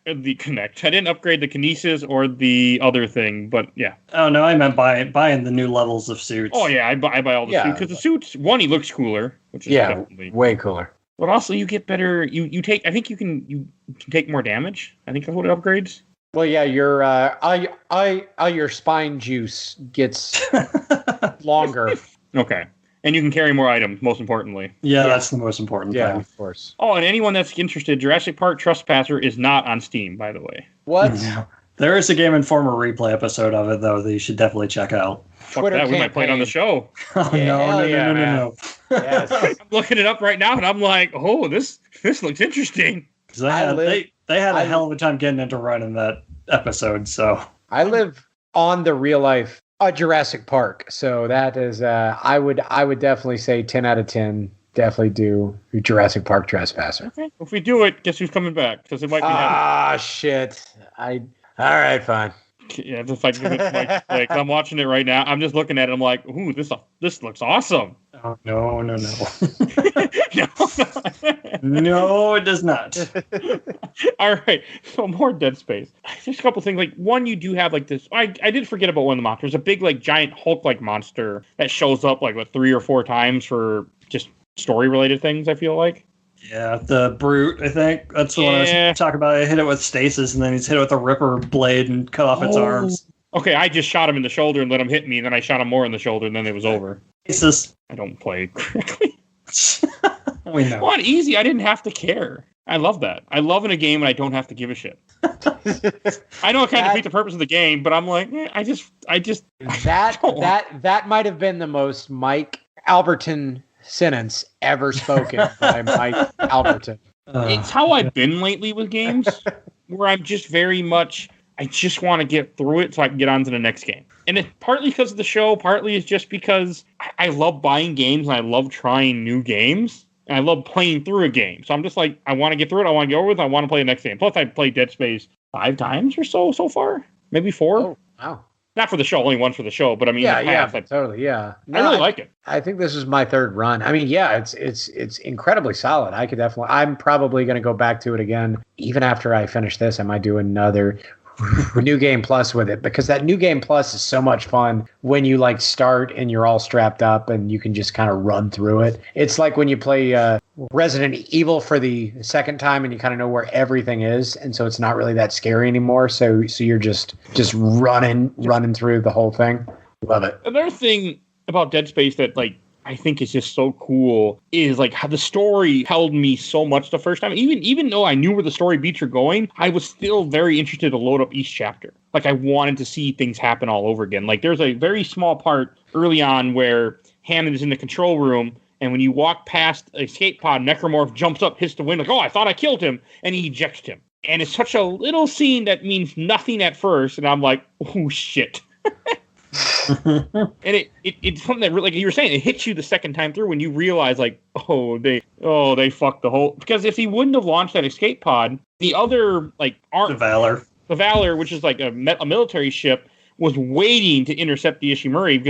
I didn't upgrade the Kinesis or the other thing, but yeah. Oh no, I meant buying the new levels of suits. Oh yeah, I buy all the suits because the suits. One, he looks cooler, which is definitely way cooler. But also, you get better. You take. I think you can take more damage. I think that's what it upgrades. Well, yeah, your spine juice gets longer. Okay. And you can carry more items, most importantly. Yeah, that's the most important thing. Yeah, of course. Oh, and anyone that's interested, Jurassic Park Trespasser is not on Steam, by the way. What? No. There is a Game Informer replay episode of it, though, that you should definitely check out. Twitter we might play it on the show. Oh, no. Yes. I'm looking it up right now, and I'm like, oh, this looks interesting. They had a hell of a time getting into running that episode, so. I live on the real life Jurassic Park, so that is I would definitely say 10 out of 10. Definitely do Jurassic Park Trespasser. Okay. If we do it, guess who's coming back? Because it might be happening. Shit. All right, fine. Yeah, just like I'm watching it right now. I'm just looking at it. I'm like, ooh, this looks awesome. Oh no. No. No, it does not. All right, so more Dead Space. Just a couple things. Like, one, you do have like this. I did forget about one of the monsters. A big like giant Hulk-like monster that shows up like 3 or 4 times for just story-related things. I feel like. Yeah, the Brute, I think. That's the one I was talking about. I hit it with stasis, and then he's hit it with a Ripper blade and cut off its arms. Okay, I just shot him in the shoulder and let him hit me, and then I shot him more in the shoulder, and then it was over. Stasis. I don't play correctly. We know. Well, easy. I didn't have to care. I love that. I love in a game and I don't have to give a shit. I know it kind of defeats the purpose of the game, but I'm like, I just. That might have been the most Mike Alberton sentence ever spoken by Mike Alberton. It's how I've been lately with games, where I'm just very much, I just want to get through it so I can get on to the next game. And it's partly because of the show, partly it's just because I love buying games and I love trying new games. And I love playing through a game. So I'm just like, I want to get through it. I want to get over with it. I want to play the next game. Plus, I've played Dead Space 5 times or so far. Maybe 4. Oh, wow. Not for the show, only one for the show. But I mean, totally, yeah. No, I really like it. I think this is my third run. I mean, yeah, it's incredibly solid. I'm probably going to go back to it again. Even after I finish this, I might do another New Game Plus with it, because that New Game Plus is so much fun when you like start and you're all strapped up and you can just kind of run through it. It's like when you play Resident Evil for the second time and you kind of know where everything is, and so it's not really that scary anymore. So you're just running through the whole thing. Love it. Another thing about Dead Space that like I think is just so cool is like how the story held me so much the first time. Even though I knew where the story beats are going, I was still very interested to load up each chapter. Like I wanted to see things happen all over again. Like there's a very small part early on where Hammond is in the control room, and when you walk past a escape pod, Necromorph jumps up, hits the window, like, oh, I thought I killed him, and he ejects him. And it's such a little scene that means nothing at first, and I'm like, oh shit. And it's something that really, like you were saying, it hits you the second time through when you realize like, they fucked the whole, because if he wouldn't have launched that escape pod, the other like the Valor, which is like a military ship, was waiting to intercept the Ishimura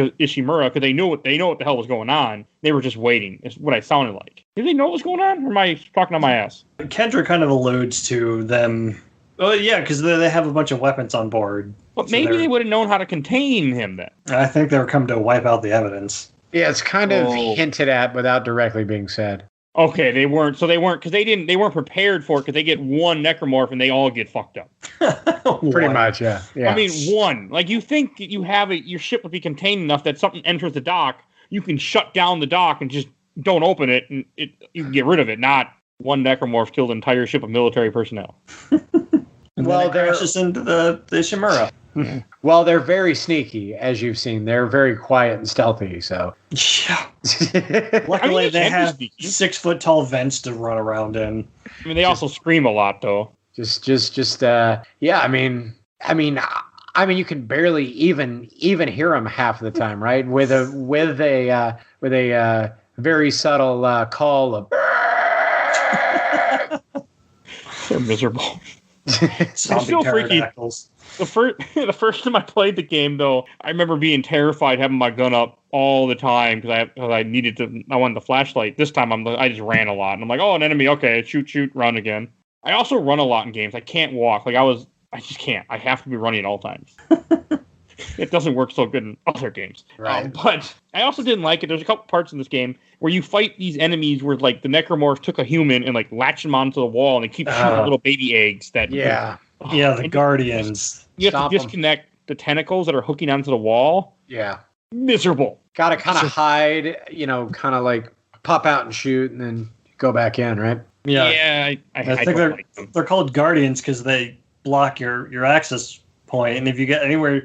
because they know what the hell was going on. They were just waiting. Is what I sounded like. Did they know what was going on, or am I talking on my ass? Kendra kind of alludes to them. Oh yeah, because they have a bunch of weapons on board. But maybe they would have known how to contain him then. I think they were coming to wipe out the evidence. Yeah, it's kind of hinted at without directly being said. Okay, they weren't because they weren't prepared for it, because they get one necromorph and they all get fucked up. Pretty much, yeah. I mean, one. Like, you think you have your ship would be contained enough that something enters the dock, you can shut down the dock and just don't open it, and you can get rid of it. Not one necromorph killed an entire ship of military personnel. And well, they're just into the Shimura. Well, they're very sneaky, as you've seen. They're very quiet and stealthy. So, yeah. Luckily, they have 6 foot tall vents to run around in. I mean, they also scream a lot, though. Yeah. I mean, you can barely even hear them half the time, right? With a very subtle call of. They're miserable. It's still freaky. The first time I played the game, though, I remember being terrified, having my gun up all the time because I wanted the flashlight. This time I just ran a lot, and I'm like, oh, an enemy, okay, shoot, run again. I also run a lot in games. I can't walk. I just can't. I have to be running at all times. It doesn't work so good in other games. Right. But I also didn't like it. There's a couple parts in this game where you fight these enemies where like the necromorph took a human and like latched him onto the wall, and they keep shooting little baby eggs that. Yeah. The Guardians. You have to disconnect the tentacles that are hooking onto the wall. Yeah. Miserable. Got to kind of hide, kind of like pop out and shoot and then go back in, right? Yeah. Yeah. I think they're called Guardians because they block your access point, and if you get anywhere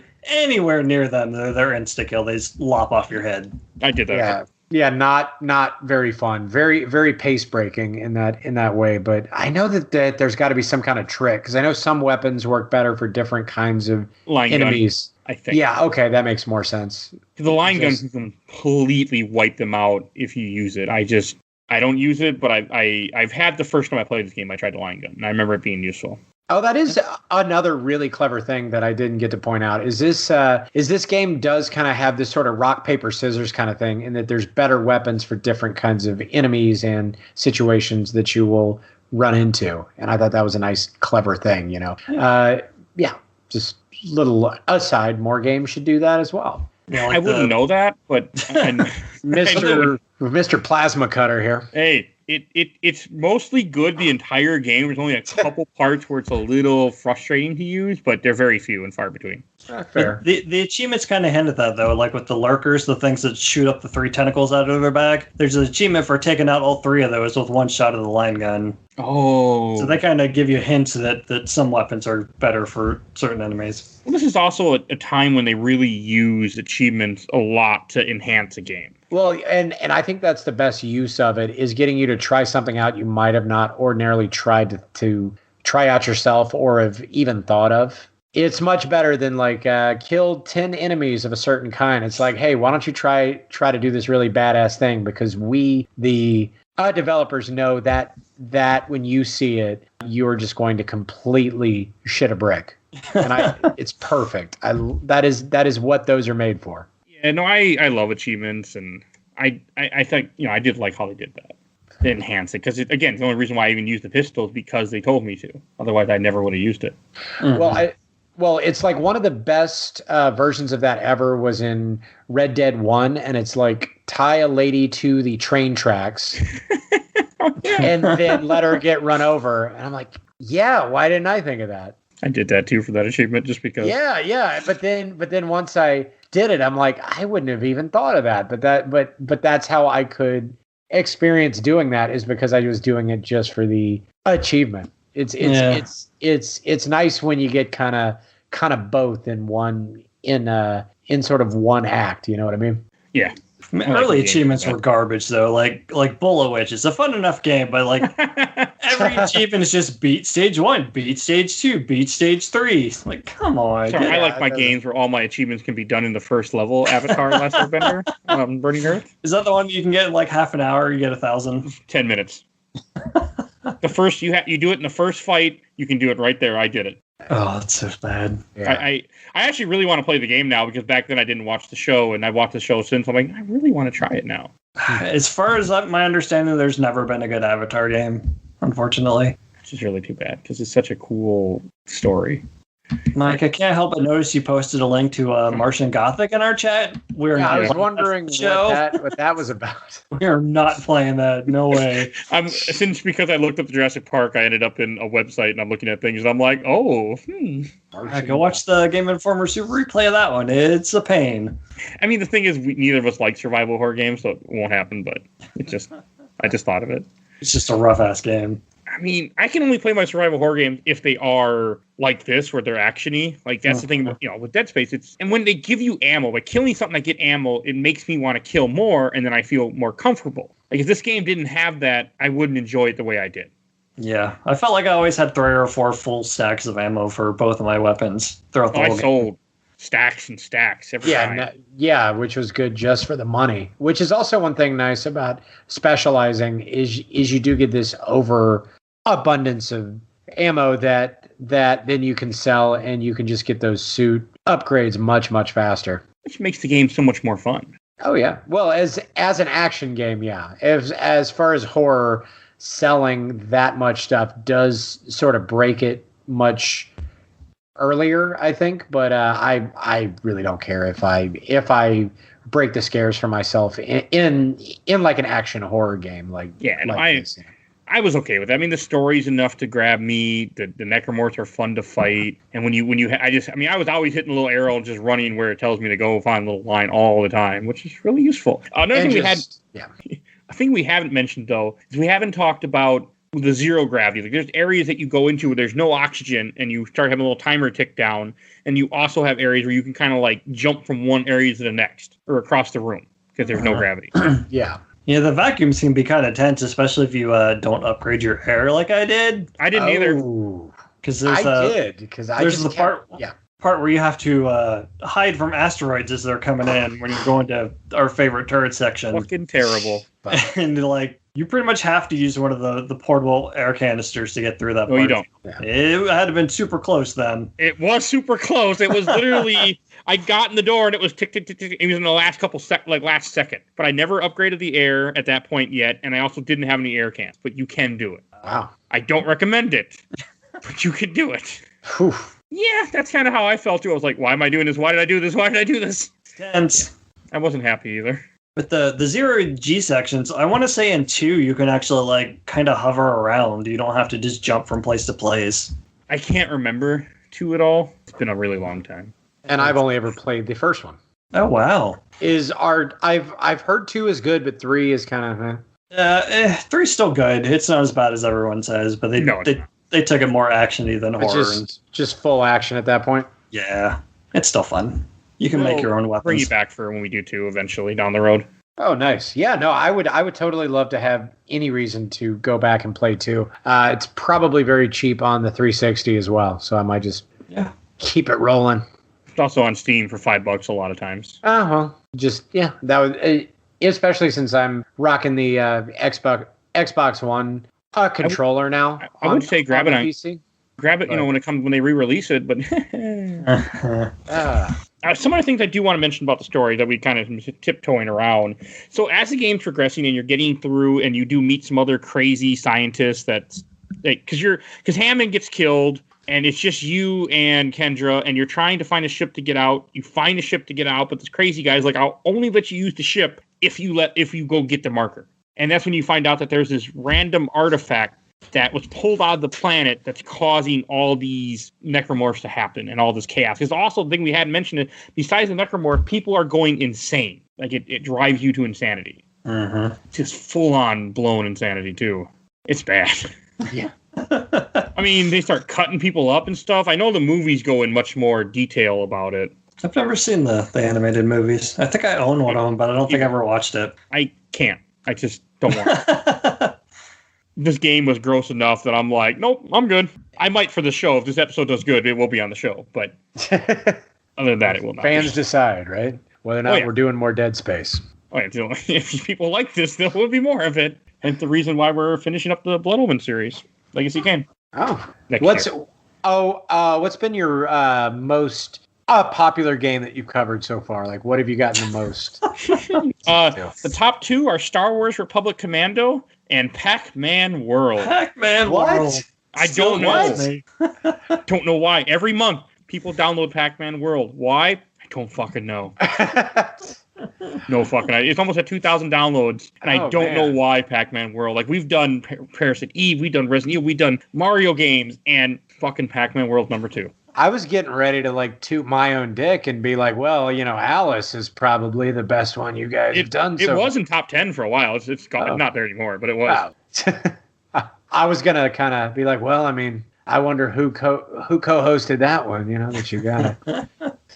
near them, they're insta kill. They just lop off your head. I did that. Yeah, not very fun. Very, very pace breaking in that way. But I know that there's got to be some kind of trick, because I know some weapons work better for different kinds of enemies. Gun, I think. Yeah, okay, that makes more sense. The line gun can completely wipe them out if you use it. I don't use it, but I've had the first time I played this game, I tried the line gun, and I remember it being useful. Oh, that is another really clever thing that I didn't get to point out. Is this game does kind of have this sort of rock, paper, scissors kind of thing, in that there's better weapons for different kinds of enemies and situations that you will run into. And I thought that was a nice, clever thing, just little aside, more games should do that as well. I wouldn't know that, but Mr. Plasma Cutter here. Hey, it's mostly good the entire game. There's only a couple parts where it's a little frustrating to use, but they're very few and far between. Fair. The achievements kind of hint at that, though, like with the lurkers, the things that shoot up the 3 tentacles out of their back. There's an achievement for taking out all 3 of those with one shot of the line gun. Oh. So they kind of give you hints that some weapons are better for certain enemies. Well, this is also a time when they really use achievements a lot to enhance a game. Well, and I think that's the best use of it, is getting you to try something out you might have not ordinarily tried to try out yourself or have even thought of. It's much better than like killed 10 enemies of a certain kind. It's like, hey, why don't you try to do this really badass thing? Because we, the developers, know that when you see it, you're just going to completely shit a brick. And it's perfect. That is what those are made for. Yeah, no, I love achievements, and I think, I did like how they did that. They enhance it, because again, the only reason why I even used the pistol is because they told me to. Otherwise, I never would have used it. Mm-hmm. Well, it's like one of the best versions of that ever was in Red Dead 1, and it's like tie a lady to the train tracks and then let her get run over. And I'm like, yeah, why didn't I think of that? I did that too for that achievement, just because. Yeah. But then once I did it, I'm like, I wouldn't have even thought of that. But that's how I could experience doing that, is because I was doing it just for the achievement. It's nice when you get kind of both in one in sort of one act. You know what I mean? Yeah. Early achievements were garbage though. Like Bullet Witch. It's a fun enough game, but like every achievement is just beat stage 1, beat stage 2, beat stage 3. Like, come on. Sorry, I like my games where all my achievements can be done in the first level. Avatar: Last Airbender, Burning Earth. Is that the one you can get in like half an hour? You get 1,000. 10 minutes. The first you do it in the first fight. You can do it right there. I did it. Oh, that's so bad. Yeah. I actually really want to play the game now, because back then I didn't watch the show, and I watched the show since. I'm like, I really want to try it now. As far as my understanding, there's never been a good Avatar game, unfortunately. Which is really too bad, because it's such a cool story. Mike, I can't help but notice you posted a link to Martian Gothic in our chat. I was wondering what that was about. We are not playing that. No way. Because I looked up the Jurassic Park, I ended up in a website, and I'm looking at things, and I'm like, oh, Go watch the Game Informer Super Replay of that one. It's a pain. I mean, the thing is, neither of us like survival horror games, so it won't happen, but I just thought of it. It's just a rough-ass game. I mean, I can only play my survival horror games if they are like this, where they're actiony. Like, that's the thing, with Dead Space. And when they give you ammo, by killing something that get ammo, it makes me want to kill more, and then I feel more comfortable. Like, if this game didn't have that, I wouldn't enjoy it the way I did. Yeah, I felt like I always had 3 or 4 full stacks of ammo for both of my weapons throughout the whole game. I sold stacks and stacks every time. Which was good just for the money. Which is also one thing nice about specializing is you do get this abundance of ammo that then you can sell, and you can just get those suit upgrades much, much faster. Which makes the game so much more fun. Oh yeah. Well, as an action game, yeah. As far as horror, selling that much stuff does sort of break it much earlier, I think. But I really don't care if I break the scares for myself in like an action horror game I was okay with it. I mean, the story's enough to grab me. The necromorphs are fun to fight, and I was always hitting a little arrow and just running where it tells me to go find a little line all the time, which is really useful. Another thing we haven't mentioned though is we haven't talked about the zero gravity. Like, there's areas that you go into where there's no oxygen, and you start having a little timer tick down, and you also have areas where you can kind of like jump from one area to the next or across the room because there's no gravity. Yeah. Yeah, the vacuums can be kind of tense, especially if you don't upgrade your hair like I did. I didn't either. Because there's the part where you have to hide from asteroids as they're coming in when you're going to our favorite turret section. Fucking terrible. And you pretty much have to use one of the portable air canisters to get through that part. No, you don't. Yeah. It had to have been super close then. It was super close. It was literally... I got in the door and it was tick, tick, tick, tick. It was in the last last second. But I never upgraded the air at that point yet, and I also didn't have any air cans. But you can do it. Wow. I don't recommend it, but you can do it. Whew. Yeah, that's kind of how I felt too. I was like, why am I doing this? Why did I do this? Why did I do this? Tense. Yeah. I wasn't happy either. With the 0G sections, I want to say in 2 you can actually kind of hover around. You don't have to just jump from place to place. I can't remember 2 at all. It's been a really long time. And I've only ever played the first one. Oh wow! I've heard 2 is good, but 3 is kind of. 3's still good. It's not as bad as everyone says, but they took it more actiony than horror. Just full action at that point. Yeah, it's still fun. You can make your own weapons. Bring you back for when we do 2 eventually down the road. Oh, nice. Yeah, no, I would totally love to have any reason to go back and play 2. It's probably very cheap on the 360 as well, so I might just keep it rolling. It's also on Steam for $5 a lot of times. Oh, well, just, yeah, that would, especially since I'm rocking the Xbox One controller now. I would say grab it on PC. Grab it, when they re-release it, but some of the things I do want to mention about the story that we kind of tiptoeing around. So as the game's progressing and you're getting through and you do meet some other crazy scientists because Hammond gets killed and it's just you and Kendra and you're trying to find a ship to get out. You find a ship to get out, but this crazy guy's like, I'll only let you use the ship if you go get the marker. And that's when you find out that there's this random artifact that was pulled out of the planet that's causing all these necromorphs to happen and all this chaos. Because also the thing we hadn't mentioned is, besides the necromorph, people are going insane. Like it drives you to insanity. Mm-hmm. Just full on blown insanity too. It's bad. Yeah. I mean, they start cutting people up and stuff. I know the movies go in much more detail about it. I've never seen the animated movies. I think I own one of them, but I don't think I ever watched it. I can't. I just don't want it. This game was gross enough that I'm like, nope, I'm good. I might for the show. If this episode does good, it will be on the show. But other than that, it will not. Fans decide, right? Whether or not we're doing more Dead Space. Oh, yeah. If people like this, there will be more of it. And the reason why we're finishing up the Blood Omen series. Legacy Kane. Oh. What's been your most popular game that you've covered so far? Like, what have you gotten the most? The top 2 are Star Wars Republic Commando and Pac-Man World. Pac-Man what? World. I don't know. Don't know why. Every month, people download Pac-Man World. Why? I don't fucking know. No fucking idea. It's almost at 2,000 downloads, and I don't know why Pac-Man World. Like, we've done Parasite Eve, we've done Resident Evil, we've done Mario games, and fucking Pac-Man World number 2. I was getting ready to toot my own dick and be like, well, Alice is probably the best one you guys have done. It was in top 10 for a while. It's not there anymore, but it was. Wow. I was gonna kind of be like, well, I mean, I wonder who co-hosted that one. That you got.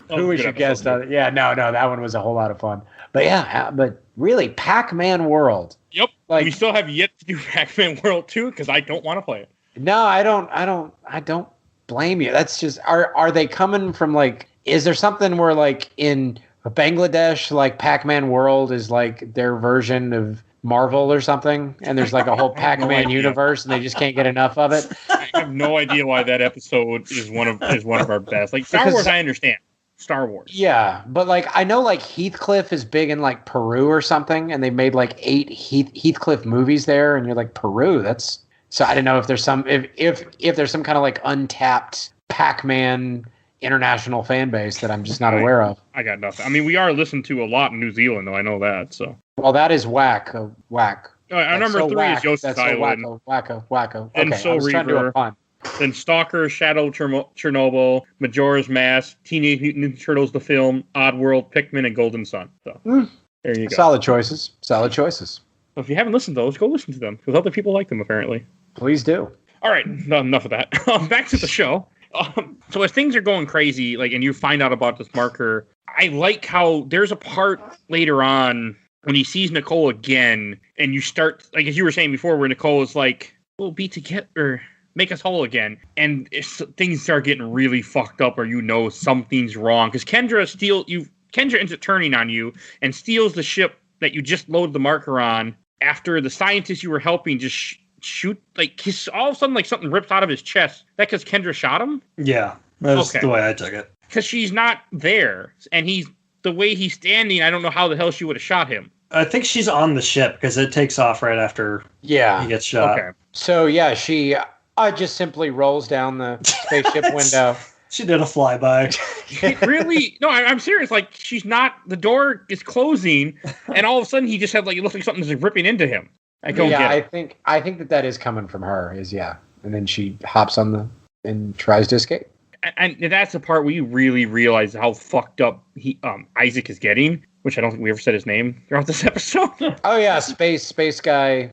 Who was your guest on it? Yeah, no, that one was a whole lot of fun. But yeah, but really, Pac-Man World. Yep. We still have yet to do Pac-Man World 2 because I don't want to play it. No, I don't blame you. That's just are they coming from is there something where in Bangladesh Pac-Man World is their version of Marvel or something, and there's a whole Pac-Man universe and they just can't get enough of it? I have no idea why that episode is one of our best. Star Wars, I understand. Star Wars. Yeah, but I know Heathcliff is big in Peru or something, and they made 8 Heathcliff movies there, and you're like, Peru, that's. So I don't know if there's some if there's some kind of untapped Pac-Man international fan base that I'm just not aware of. I got nothing. I mean, we are listened to a lot in New Zealand, though. I know that. So. Well, that is whack. Our number 3 is Yoshi's Island. Wacko. And okay, Soul Reaver. Then Stalker, Shadow Chernobyl, Majora's Mask, Teenage Mutant Ninja Turtles the film, Oddworld, Pikmin, and Golden Sun. So there you go. Solid choices. So if you haven't listened to those, go listen to them because other people like them apparently. Please do. All right, enough of that. Back to the show. So as things are going crazy, and you find out about this marker, I like how there's a part later on when he sees Nicole again, and you start, as you were saying before, where Nicole is like, we'll be together, make us whole again. And things start getting really fucked up, or something's wrong. Because Kendra ends up turning on you and steals the ship that you just loaded the marker on after the scientist you were helping just shoot, all of a sudden, something rips out of his chest. That because Kendra shot him? Yeah, that's the way I took it. Because she's not there, and the way he's standing, I don't know how the hell she would have shot him. I think she's on the ship because it takes off right after he gets shot. Okay. So, yeah, she just simply rolls down the spaceship window. She did a flyby. Really? No, I'm serious. She's not, the door is closing, and all of a sudden he just had, it looks like something's ripping into him. I don't get it. I think that is coming from her, and then she hops on and tries to escape. And that's the part where you really realize how fucked up Isaac is getting, which I don't think we ever said his name throughout this episode. Oh yeah, space guy.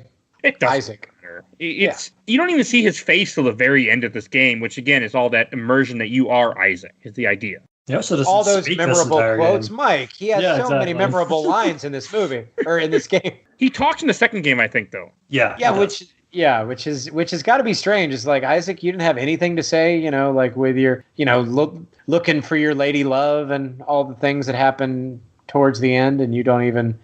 Isaac. You don't even see his face till the very end of this game, which again is all that immersion that you are Isaac is the idea. He also doesn't all those speak this memorable entire quotes. game. Mike, he has Yeah, so many exactly. memorable lines in this movie or in this game. He talks in the second game, I think, though. Yeah, Yeah, he does. which has got to be strange. It's like, Isaac, you didn't have anything to say, like with your, looking for your lady love and all the things that happen towards the end, and you don't even,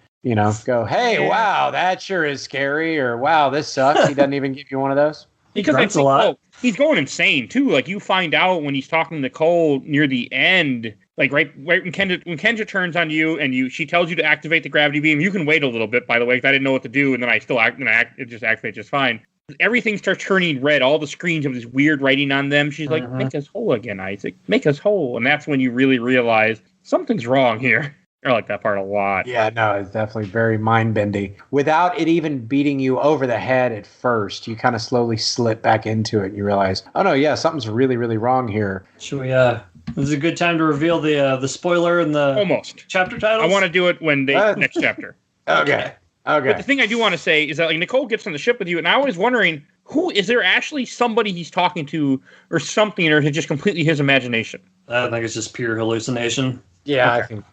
go, hey, Yeah. wow, that sure is scary, or wow, this sucks. He doesn't even give you one of those. Because grunts a lot. He's going insane too. Like you find out when he's talking to Nicole near the end, like right when Kendra turns on you and she tells you to activate the gravity beam. You can wait a little bit, by the way, because I didn't know what to do, and then I still it just activates just fine. Everything starts turning red. All the screens have this weird writing on them. She's like, "Make us whole again, Isaac. Make us whole." And that's when you really realize something's wrong here. I like that part a lot. Yeah, no, it's definitely very mind-bending. Without it even beating you over the head at first, you kind of slowly slip back into it and you realize, oh no, yeah, something's really, really wrong here. Should we, this is a good time to reveal the spoiler and the Almost chapter titles? I want to do it when next chapter. Okay. But the thing I do want to say is that like Nicole gets on the ship with you, and I was wondering, who is there actually somebody he's talking to or something, or is it just completely his imagination? I think it's just pure hallucination. Yeah, Okay. I think,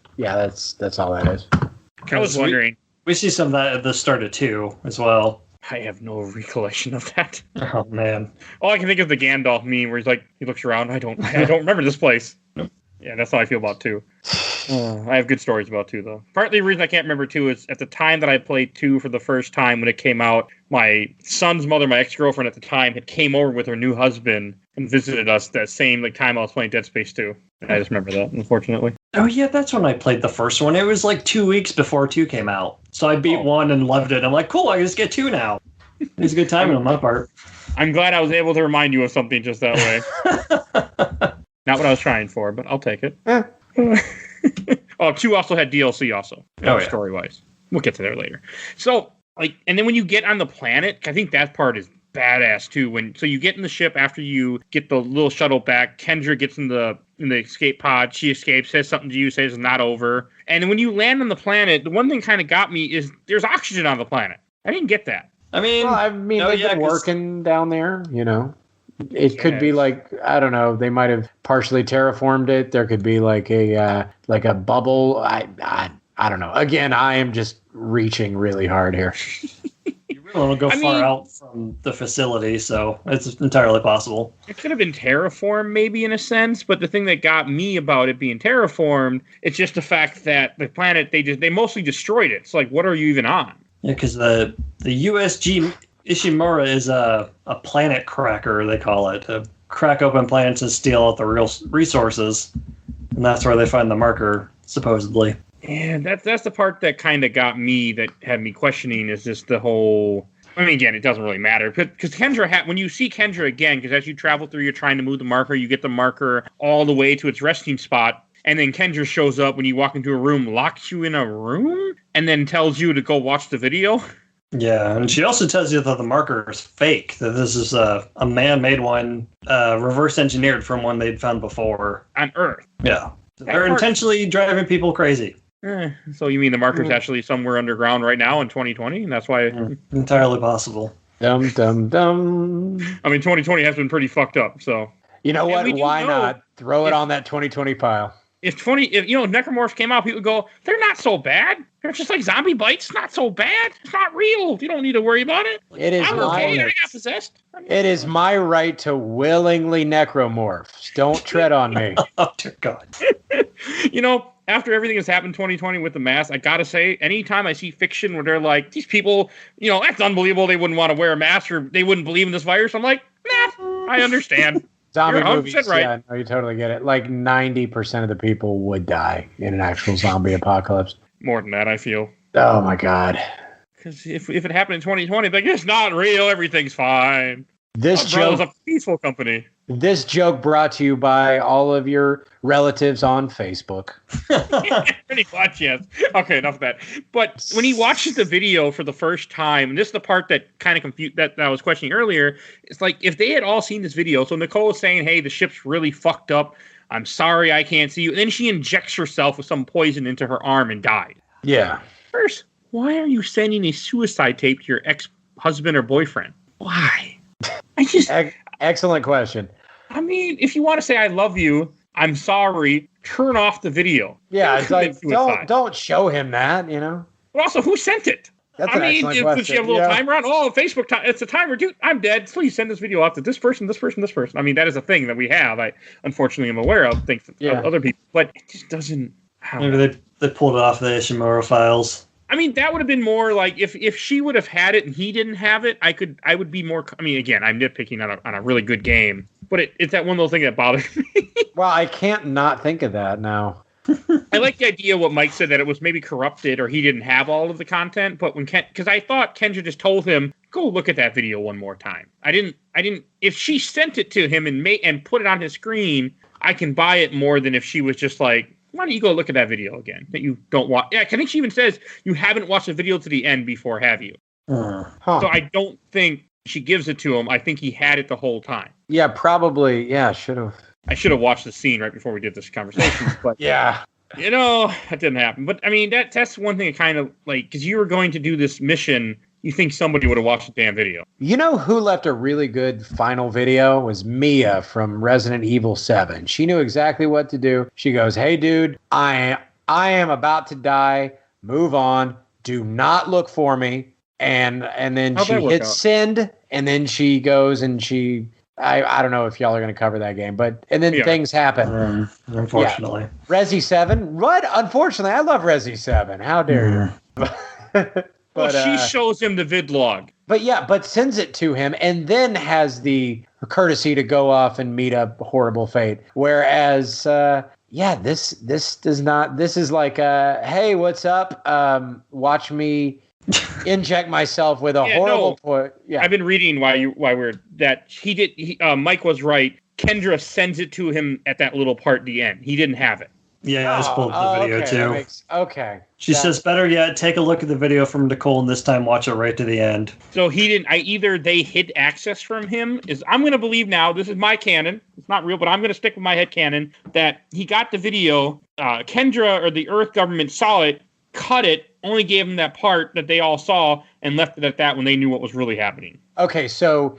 that's all that is. I was wondering. We see some of that at the start of 2 as well. I have no recollection of that. Oh, man. All I can think of the Gandalf meme where he's like, he looks around. I don't remember this place. Nope. Yeah, that's how I feel about 2. I have good stories about 2, though. Partly the reason I can't remember 2 is at the time that I played 2 for the first time when it came out, my son's mother, my ex-girlfriend at the time, had came over with her new husband and visited us that same time I was playing Dead Space 2. And I just remember that, unfortunately. Oh, yeah, that's when I played the first one. It was like 2 weeks before 2 came out. So I beat 1 and loved it. I'm like, cool, I just get 2 now. It was a good timing on my part. I'm glad I was able to remind you of something just that way. Not what I was trying for, but I'll take it. 2 also had DLC also, story-wise. We'll get to there later. So, and then when you get on the planet, I think that part is badass too. So you get in the ship after you get the little shuttle back. Kendra gets in the escape pod. She escapes, says something to you, says it's not over. And then when you land on the planet, the one thing kind of got me is there's oxygen on the planet. I didn't get that. They've been working down there, It could be like, I don't know, they might have partially terraformed it. There could be like a bubble. I don't know. Again, I am just reaching really hard here. You really don't go far out from the facility, so it's entirely possible. It could have been terraformed maybe in a sense, but the thing that got me about it being terraformed, it's just the fact that the planet, they mostly destroyed it. So what are you even on? Yeah, because the USG Ishimura is a planet cracker, they call it. To crack open planets and steal out the real resources. And that's where they find the marker, supposedly. Yeah, that's the part that kind of got me, that had me questioning, is just the whole... I mean, again, it doesn't really matter. Because Kendra, when you see Kendra again, because as you travel through, you're trying to move the marker, you get the marker all the way to its resting spot, and then Kendra shows up when you walk into a room, locks you in a room, and then tells you to go watch the video. Yeah, and she also tells you that the marker is fake, that this is a man-made one, reverse engineered from one they'd found before. On Earth. Yeah. They're intentionally driving people crazy. So you mean the marker's actually somewhere underground right now in 2020? And that's why... Entirely possible. Dum, dum, dum. I mean, 2020 has been pretty fucked up, so... You know what? Why not? Throw it on that 2020 pile. If Necromorphs came out, people would go, they're not so bad. They're just like zombie bites. Not so bad. It's not real. You don't need to worry about it. It is I got possessed. It is my right to willingly necromorph. Don't tread on me. Oh, dear God. After everything that's happened in 2020 with the mask, I gotta say, anytime I see fiction where they're like, these people, that's unbelievable, they wouldn't want to wear a mask or they wouldn't believe in this virus, I'm like, nah, I understand. Zombie movies, right. Yeah, no, you totally get it. Like 90% of the people would die in an actual zombie apocalypse. More than that, I feel. Oh my God. Because if it happened in 2020, like, it's not real, everything's fine. This joke is a peaceful company. This joke brought to you by all of your relatives on Facebook. Pretty much, yes. Okay, enough of that. But when he watches the video for the first time, and this is the part that kind of confused that I was questioning earlier, it's like if they had all seen this video, so Nicole is saying, hey, the ship's really fucked up. I'm sorry, I can't see you. And then she injects herself with some poison into her arm and died. Yeah. First, why are you sending a suicide tape to your ex-husband or boyfriend? Why? Excellent question. I mean, if you want to say I love you, I'm sorry. Turn off the video. Yeah, it's like don't show him that, But also, who sent it? That's an excellent question. Did you have a little timer on? Oh, Facebook time. It's a timer, dude. I'm dead. Please send this video off to this person, this person, this person. I mean, that is a thing that we have. I unfortunately am aware of, thanks to other people, but it just doesn't. Maybe they pulled it off the Ishimura files. I mean, that would have been more like if she would have had it and he didn't have it. I would be more. I mean, again, I'm nitpicking on a really good game, but it's that one little thing that bothers me. Well, I can't not think of that now. I like the idea of what Mike said, that it was maybe corrupted or he didn't have all of the content. But because I thought Kendra just told him, go look at that video one more time. I didn't. If she sent it to him and put it on his screen, I can buy it more than if she was just like, why don't you go look at that video again that you don't watch? Yeah, I think she even says you haven't watched the video to the end before, have you? So I don't think she gives it to him. I think he had it the whole time. Yeah, probably. Yeah, should have. I should have watched the scene right before we did this conversation, but yeah, that didn't happen. But I mean, that's one thing. Kind of like because you were going to do this mission, you think somebody would have watched the damn video. You know who left a really good final video was Mia from Resident Evil 7. She knew exactly what to do. She goes, "Hey, dude, I am about to die. Move on. Do not look for me." And then she hits send, and then she goes and she. I don't know if y'all are going to cover that game, and then things happen. Unfortunately. Yeah. Resi 7? What? Unfortunately, I love Resi 7. How dare you? But she shows him the vid log. But sends it to him and then has the courtesy to go off and meet a horrible fate. Whereas, this does not. This is like, hey, what's up? Watch me inject myself with a horrible point. Yeah, I've been reading Mike was right. Kendra sends it to him at that little part at the end. He didn't have it. Yeah, I just pulled the video too. Okay. She says, better yet, take a look at the video from Nicole and this time watch it right to the end. So he didn't. Either they hid access from him. I'm going to believe now. This is my canon. It's not real, but I'm going to stick with my head canon that he got the video. Kendra or the Earth government saw it, cut it. Only gave them that part that they all saw and left it at that when they knew what was really happening. Okay, so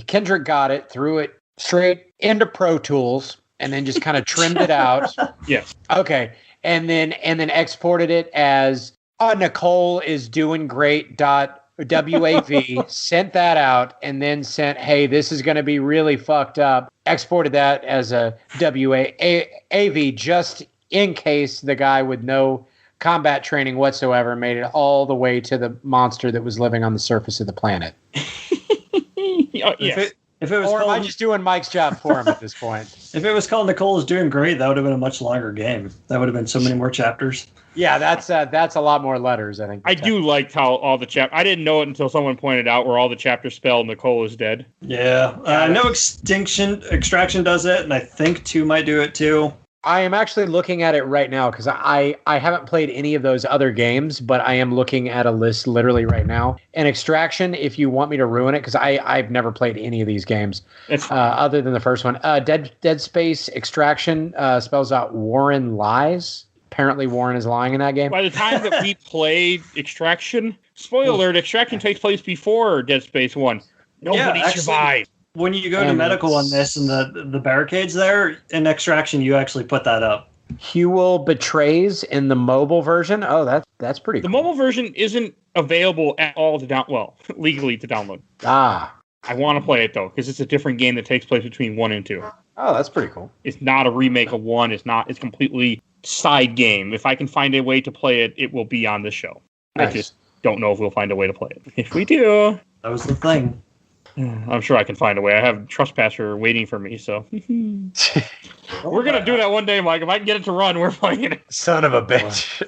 Kendrick got it, threw it straight into Pro Tools, and then just kind of trimmed it out. Yes. Okay, and then exported it as Nicole is doing great. WAV sent that out, and then sent, hey, this is going to be really fucked up. Exported that as a WAV just in case the guy with no combat training whatsoever made it all the way to the monster that was living on the surface of the planet. Yes. If it was or am I just doing Mike's job for him at this point? If it was called Nicole is Doing Great, that would have been a much longer game. That would have been so many more chapters. Yeah, that's a lot more letters, I think. I do like how all the chapters... I didn't know it until someone pointed out where all the chapters spell Nicole is dead. Yeah. I know Extraction does it, and I think 2 might do it too. I am actually looking at it right now because I haven't played any of those other games, but I am looking at a list literally right now. And Extraction, if you want me to ruin it, because I've never played any of these games other than the first one. Dead Space Extraction spells out Warren lies. Apparently Warren is lying in that game. By the time that we played Extraction, spoiler alert, Extraction takes place before Dead Space 1. Nobody survived. When you go to medical on this and the barricades there, in Extraction, you actually put that up. Huel betrays in the mobile version. Oh, that's pretty cool. The mobile version isn't available at all legally to download. Ah. I want to play it, though, because it's a different game that takes place between 1 and 2. Oh, that's pretty cool. It's not a remake of 1. It's completely side game. If I can find a way to play it, it will be on the show. Nice. I just don't know if we'll find a way to play it. If we do... That was the thing. I'm sure I can find a way. I have Trespasser waiting for me, so we're gonna do that one day, Mike. If I can get it to run, we're playing it. Son of a bitch!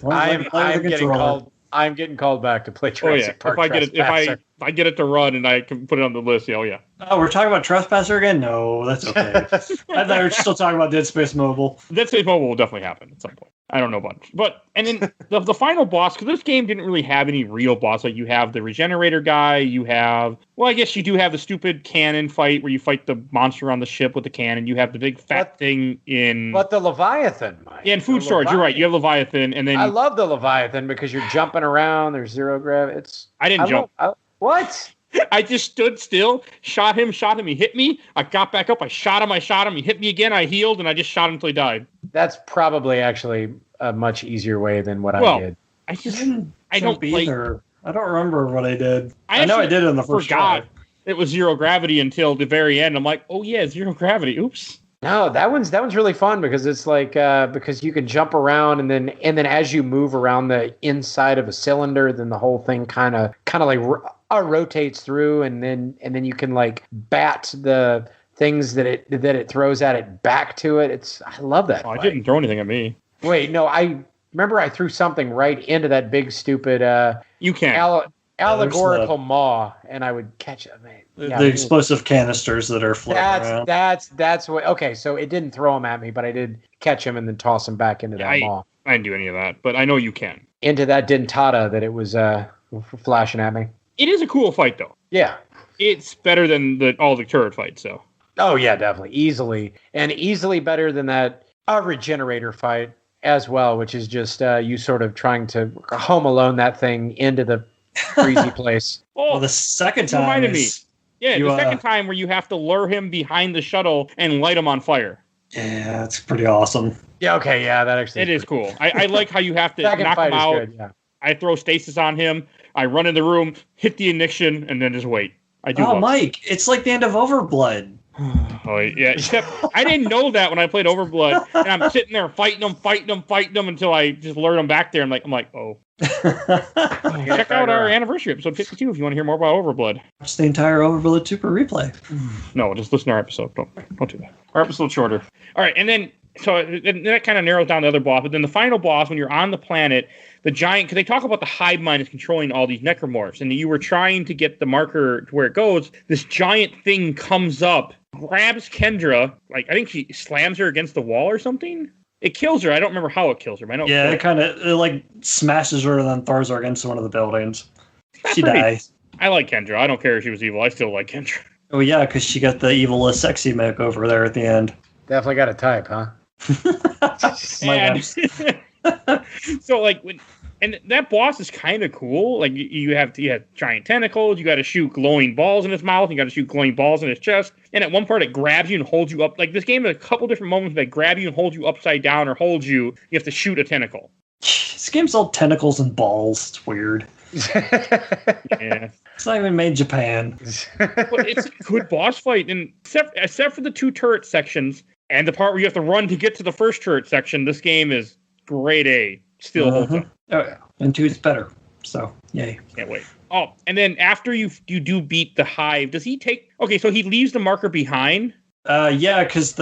I'm getting called back to play Jurassic Park. If I get it to run and I can put it on the list, yeah. Oh, we're talking about Trespasser again? No, that's okay. I thought we were still talking about Dead Space Mobile. Dead Space Mobile will definitely happen at some point. I don't know much. And then the final boss, because this game didn't really have any real boss. Like, you have the regenerator guy, I guess you do have the stupid cannon fight where you fight the monster on the ship with the cannon. You have the big fat thing in... But the Leviathan, Mike. Yeah, in Food Storage, you're right. You have Leviathan, and then... I love the Leviathan because you're jumping around, there's zero gravity. I didn't jump. What? I just stood still, shot him, he hit me. I got back up, I shot him, he hit me again, I healed, and I just shot him until he died. That's probably actually a much easier way than what I did. I don't play. I don't remember what I did. I know I did it in the first try. It was zero gravity until the very end. I'm like, oh yeah, zero gravity. Oops. No, that one's really fun because it's like because you can jump around and then as you move around the inside of a cylinder, then the whole thing kind of like rotates through, and then you can like bat the things that it throws at it back to it. I love that. Oh, I didn't throw anything at me. Wait, no, I remember I threw something right into that big stupid you can allegorical maw, and I would catch it. The explosive canisters that are floating around. That's what. Okay, so it didn't throw him at me, but I did catch him and then toss him back into that maw. I didn't do any of that, but I know you can. Into that dentata that it was flashing at me. It is a cool fight, though. Yeah, it's better than all the turret fights, so. Oh yeah, definitely, easily better than that regenerator fight as well, which is just you sort of trying to Home Alone that thing into the freezy place. Well, the second time reminded me. Yeah, the second time where you have to lure him behind the shuttle and light him on fire. Yeah, that's pretty awesome. Yeah, okay, yeah, that actually is cool. I like how you have to knock him out. Good, yeah. I throw stasis on him. I run in the room, hit the ignition, and then just wait. I do. Oh, Mike, it's like the end of Overblood. Oh yeah, except I didn't know that when I played Overblood, and I'm sitting there fighting them until I just lured them back there. I'm like, oh. Check out our anniversary episode 52 if you want to hear more about Overblood. Watch the entire Overblood Super replay. No, just listen to our episode. Don't do that. Our episode's shorter. All right, and then that kind of narrows down the other boss. But then the final boss, when you're on the planet, the giant, because they talk about the hive mind is controlling all these necromorphs, and you were trying to get the marker to where it goes. This giant thing comes up, grabs Kendra, like I think she slams her against the wall or something. It kills her. I don't remember how it kills her. But I know it like smashes her and then throws her against one of the buildings. She dies. I like Kendra. I don't care if she was evil. I still like Kendra. Oh yeah, because she got the evil sexy makeover there at the end. Definitely got a type, huh? So like and that boss is kind of cool. Like you have giant tentacles. You got to shoot glowing balls in his mouth. You got to shoot glowing balls in his chest. And at one part, it grabs you and holds you up. Like this game has a couple different moments that grab you and hold you upside down or hold you. You have to shoot a tentacle. This game's all tentacles and balls. It's weird. Yeah. It's not even made in Japan. But it's a good boss fight, and except for the 2 turret sections and the part where you have to run to get to the first turret section, this game is grade A. Still holds up. Oh yeah, and 2's better. So yay! Can't wait. Oh, and then after you do beat the hive, does he take? Okay, so he leaves the marker behind. Yeah, because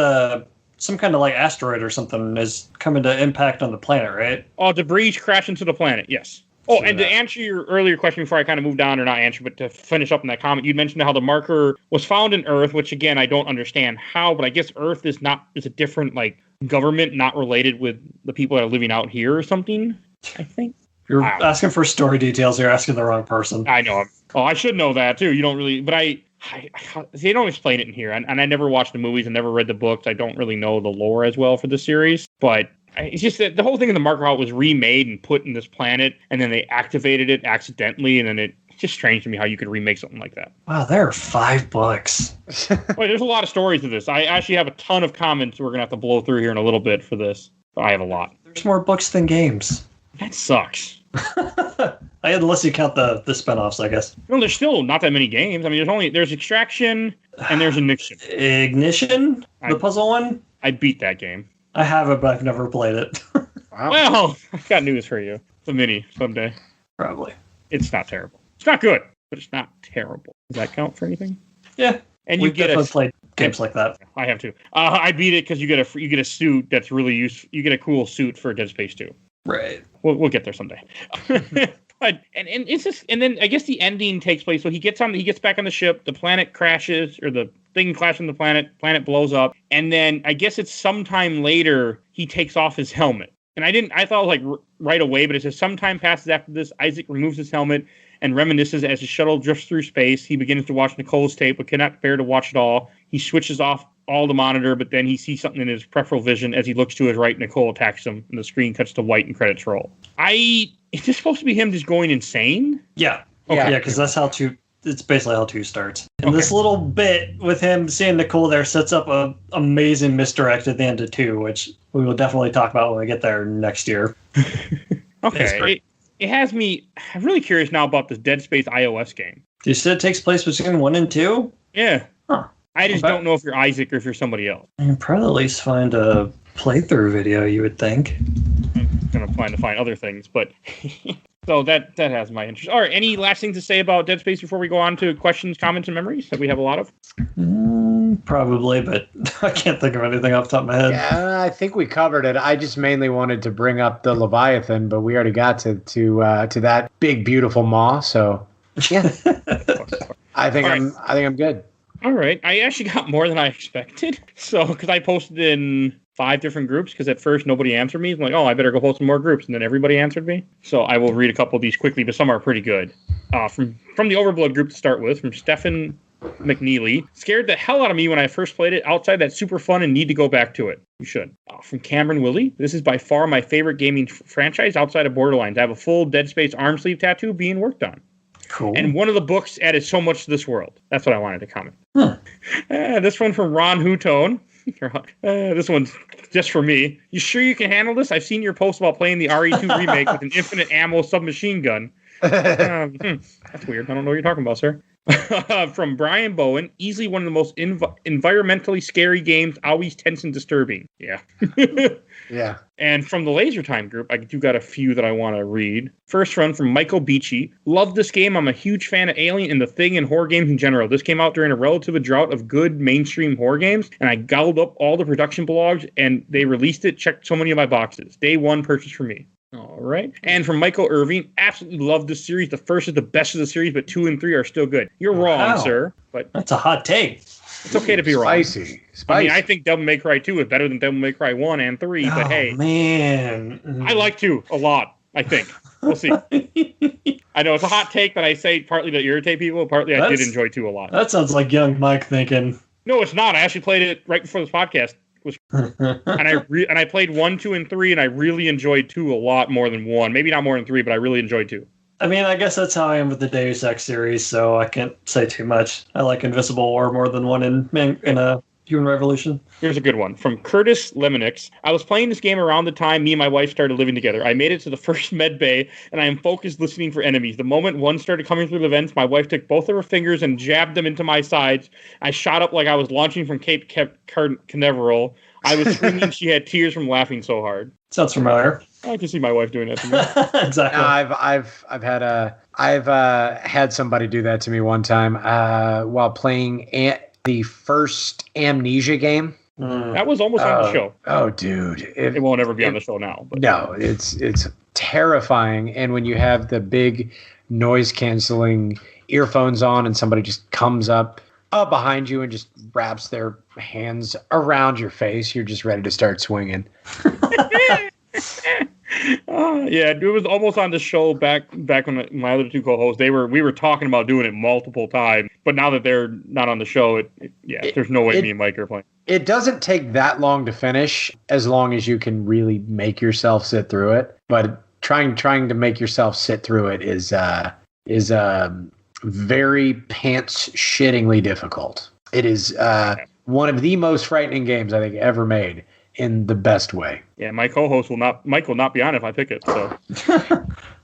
some kind of like asteroid or something is coming to impact on the planet, right? Oh, debris crash into the planet. Yes. Oh, and to answer your earlier question before I kind of moved on, or not answer, but to finish up in that comment, you mentioned how the marker was found in Earth, which again, I don't understand how, but I guess Earth is a different like government, not related with the people that are living out here or something, I think. You're asking for story details, you're asking the wrong person. I know. Oh, I should know that too. You don't really, but they don't explain it in here, and I never watched the movies and never read the books. I don't really know the lore as well for the series, but it's just that the whole thing in the marker how it was remade and put in this planet, and then they activated it accidentally, and then it's just strange to me how you could remake something like that. Wow, there are 5 books. Well, there's a lot of stories to this. I actually have a ton of comments we're going to have to blow through here in a little bit for this. I have a lot. There's more books than games. That sucks. Unless you count the spinoffs, I guess. No, there's still not that many games. I mean, there's Extraction and there's Ignition. Ignition? The puzzle one? I beat that game. I have it, but I've never played it. Wow. Well, I've got news for you. It's a mini someday. Probably. It's not terrible. It's not good, but it's not terrible. Does that count for anything? Yeah. And you get played games like that. I have too. I beat it because you get a suit that's really useful. You get a cool suit for Dead Space 2. Right. We'll get there someday. But and it's just, and then I guess the ending takes place. So he gets back on the ship. The planet crashes, or the thing crashes on the planet. Planet blows up, and then I guess it's sometime later he takes off his helmet. And I thought like right away, but it says sometime passes after this. Isaac removes his helmet and reminisces as the shuttle drifts through space. He begins to watch Nicole's tape, but cannot bear to watch it all. He switches off all the monitor, but then he sees something in his peripheral vision. As he looks to his right, Nicole attacks him, and the screen cuts to white and credits roll. Is this supposed to be him just going insane? Yeah. Okay. Yeah, because that's how it's basically how 2 starts. And this little bit with him seeing Nicole there sets up a amazing misdirect at the end of 2, which we will definitely talk about when we get there next year. Okay. It has me. I'm really curious now about this Dead Space iOS game. You said it takes place between 1 and 2? Yeah. Huh. I just don't know if you're Isaac or if you're somebody else. You can probably at least find a playthrough video, you would think. I'm going to find other things, but... So that has my interest. All right, any last things to say about Dead Space before we go on to questions, comments, and memories that we have a lot of? Probably, but I can't think of anything off the top of my head. Yeah, I think we covered it. I just mainly wanted to bring up the Leviathan, but we already got to that big beautiful maw. So yeah, I think I'm good. All right, I actually got more than I expected. So because I posted in 5 different groups, because at first nobody answered me. I'm like, oh, I better go post some more groups, and then everybody answered me. So I will read a couple of these quickly, but some are pretty good. From the Overblood group to start with, from Stefan McNeely. Scared the hell out of me when I first played it. Outside, that's super fun and need to go back to it. You should. From Cameron Willie. This is by far my favorite gaming franchise outside of Borderlands. I have a full Dead Space arm sleeve tattoo being worked on. Cool. And one of the books added so much to this world. That's what I wanted to comment. This one from Ron Hutone. This one's just for me. You sure you can handle this? I've seen your post about playing the RE2 remake with an infinite ammo submachine gun. That's weird. I don't know what you're talking about, sir. From Brian Bowen, easily one of the most environmentally scary games, always tense and disturbing. Yeah. Yeah. And from the Laser Time group, I do got a few that I want to read. First one from Michael Beachy. Love this game. I'm a huge fan of Alien and the Thing and horror games in general. This came out during a relative drought of good mainstream horror games, and I gobbled up all the production blogs, and they released it, checked so many of my boxes. Day one purchase for me. All right. And from Michael Irving, absolutely love this series. The first is the best of the series, but 2 and 3 are still good. You're wrong, sir. But that's a hot take. It's okay to be wrong. Spicy. I mean, I think Devil May Cry 2 is better than Devil May Cry 1 and 3, but hey. Man. I like 2 a lot, I think. We'll see. I know it's a hot take that I say partly to irritate people, partly I did enjoy 2 a lot. That sounds like young Mike thinking. No, it's not. I actually played it right before this podcast. And I played 1, 2, and 3, and I really enjoyed 2 a lot more than 1. Maybe not more than 3, but I really enjoyed 2. I mean, I guess that's how I am with the Deus Ex series, so I can't say too much. I like Invisible War more than 1 in a Human Revolution. Here's a good one from Curtis Lemonix. I was playing this game around the time me and my wife started living together. I made it to the first med bay, and I am focused listening for enemies. The moment one started coming through the vents, my wife took both of her fingers and jabbed them into my sides. I shot up like I was launching from Cape Canaveral. I was screaming. She had tears from laughing so hard. Sounds familiar. I can see my wife doing that to me. Exactly. I've had somebody do that to me one time while playing the first Amnesia game. That was almost on the show. Oh, dude! It won't ever be on the show now. But. No, it's terrifying. And when you have the big noise canceling earphones on, and somebody just comes up behind you and just wraps their hands around your face, you're just ready to start swinging. Yeah, it was almost on the show back when my other 2 co-hosts, we were talking about doing it multiple times, but now that they're not on the show, there's no way me and Mike are playing. It doesn't take that long to finish, as long as you can really make yourself sit through it. But trying to make yourself sit through it is very pants-shittingly difficult. It is one of the most frightening games I think ever made, in the best way. Yeah, my co-host will not be on if I pick it. So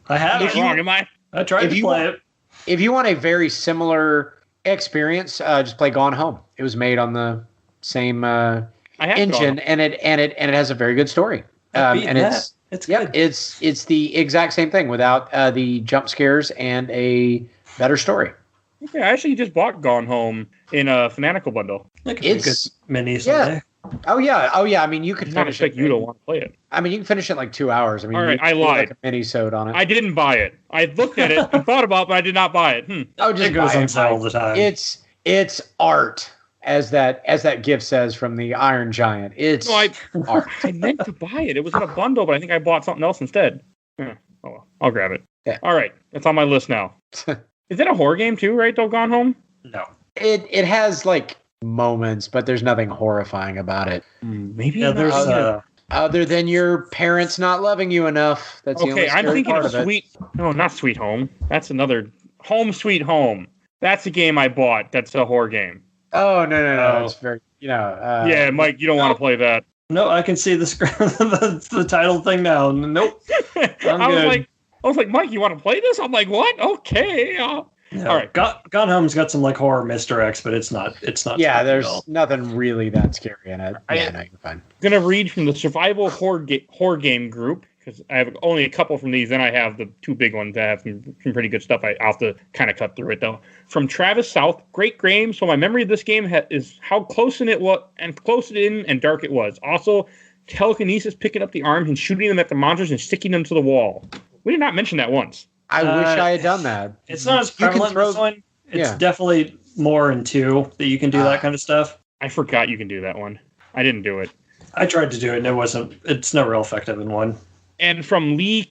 I have it wrong, am I? I tried to play it. If you want a very similar experience, just play Gone Home. It was made on the same engine, and it has a very good story. It's good. Yeah, it's the exact same thing without the jump scares and a better story. Okay, I actually just bought Gone Home in a Fanatical bundle. It's a good mini someday. Oh yeah. I mean, you could finish it. You don't want to play it. I mean, you can finish it in like 2 hours. I mean, all right, I lied. Like a mini-sode on it. I didn't buy it. I looked at it and thought about it, but I did not buy it. Oh, just it goes on sale all the time. It's art, as that gift says from the Iron Giant. It's art. I meant to buy it. It was in a bundle, but I think I bought something else instead. Oh well, I'll grab it. Yeah. All right, it's on my list now. Is it a horror game too? Right, though, Gone Home? No. It has like moments, but there's nothing horrifying about it. Maybe there's other than your parents not loving you enough. That's the only scary I'm thinking part of it. Sweet. No, not Sweet Home. That's another Home Sweet Home. That's a game I bought. That's a horror game. Oh no! It's very yeah, Mike, you don't want to play that. No, I can see the the title thing now. Nope. I was like, Mike, you want to play this? I'm like, what? Okay. All right. Gone Home's got some like horror misdirects, but it's not. Yeah, there's nothing really that scary in it. Yeah, no, you're fine. I'm gonna read from the survival horror game group because I have only a couple from these. Then I have the two big ones that have some pretty good stuff. I'll have to kind of cut through it though. From Travis South, great game. So my memory of this game is how close in and dark it was. Also, telekinesis, picking up the arms and shooting them at the monsters and sticking them to the wall. We did not mention that once. I wish I had done that. It's not as prevalent in this one. It's definitely more in 2 that you can do that kind of stuff. I forgot you can do that one. I didn't do it. I tried to do it, and it's not real effective in 1. And from Lee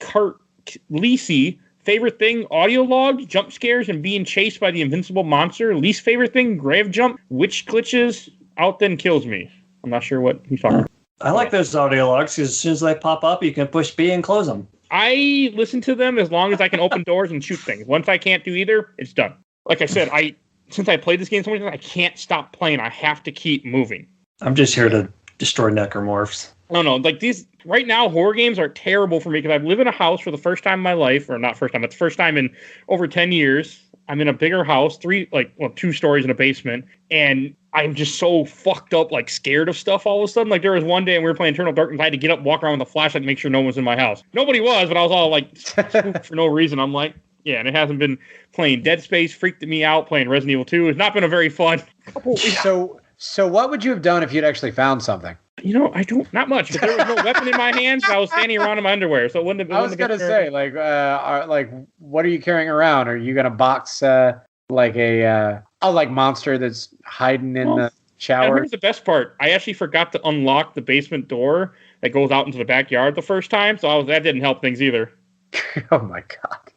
C, favorite thing, audio logs, jump scares, and being chased by the invincible monster. Least favorite thing, grave jump, witch glitches, out then kills me. I'm not sure what he's talking about. I like those audio logs because as soon as they pop up, you can push B and close them. I listen to them as long as I can open doors and shoot things. Once I can't do either, it's done. Like I said, since I played this game so many times, I can't stop playing. I have to keep moving. I'm just here to destroy necromorphs. No, like these right now, horror games are terrible for me because I live in a house for the first time in my life, or not first time, but the first time in over 10 years. I'm in a bigger house, 2 stories in a basement, and I'm just so fucked up, like scared of stuff all of a sudden. Like there was one day and we were playing Eternal Darkness, I had to get up, walk around with a flashlight to make sure no one was in my house. Nobody was, but I was all like spooked for no reason. I'm like, yeah, and it hasn't been playing Dead Space, freaked me out, playing Resident Evil 2. It's not been a very fun couple weeks. So what would you have done if you'd actually found something? Not much. Because there was no weapon in my hands, and I was standing around in my underwear, so it wouldn't have. I was gonna say, what are you carrying around? Are you gonna box like a monster that's hiding in the shower? Here's the best part. I actually forgot to unlock the basement door that goes out into the backyard the first time, so that didn't help things either. Oh my god!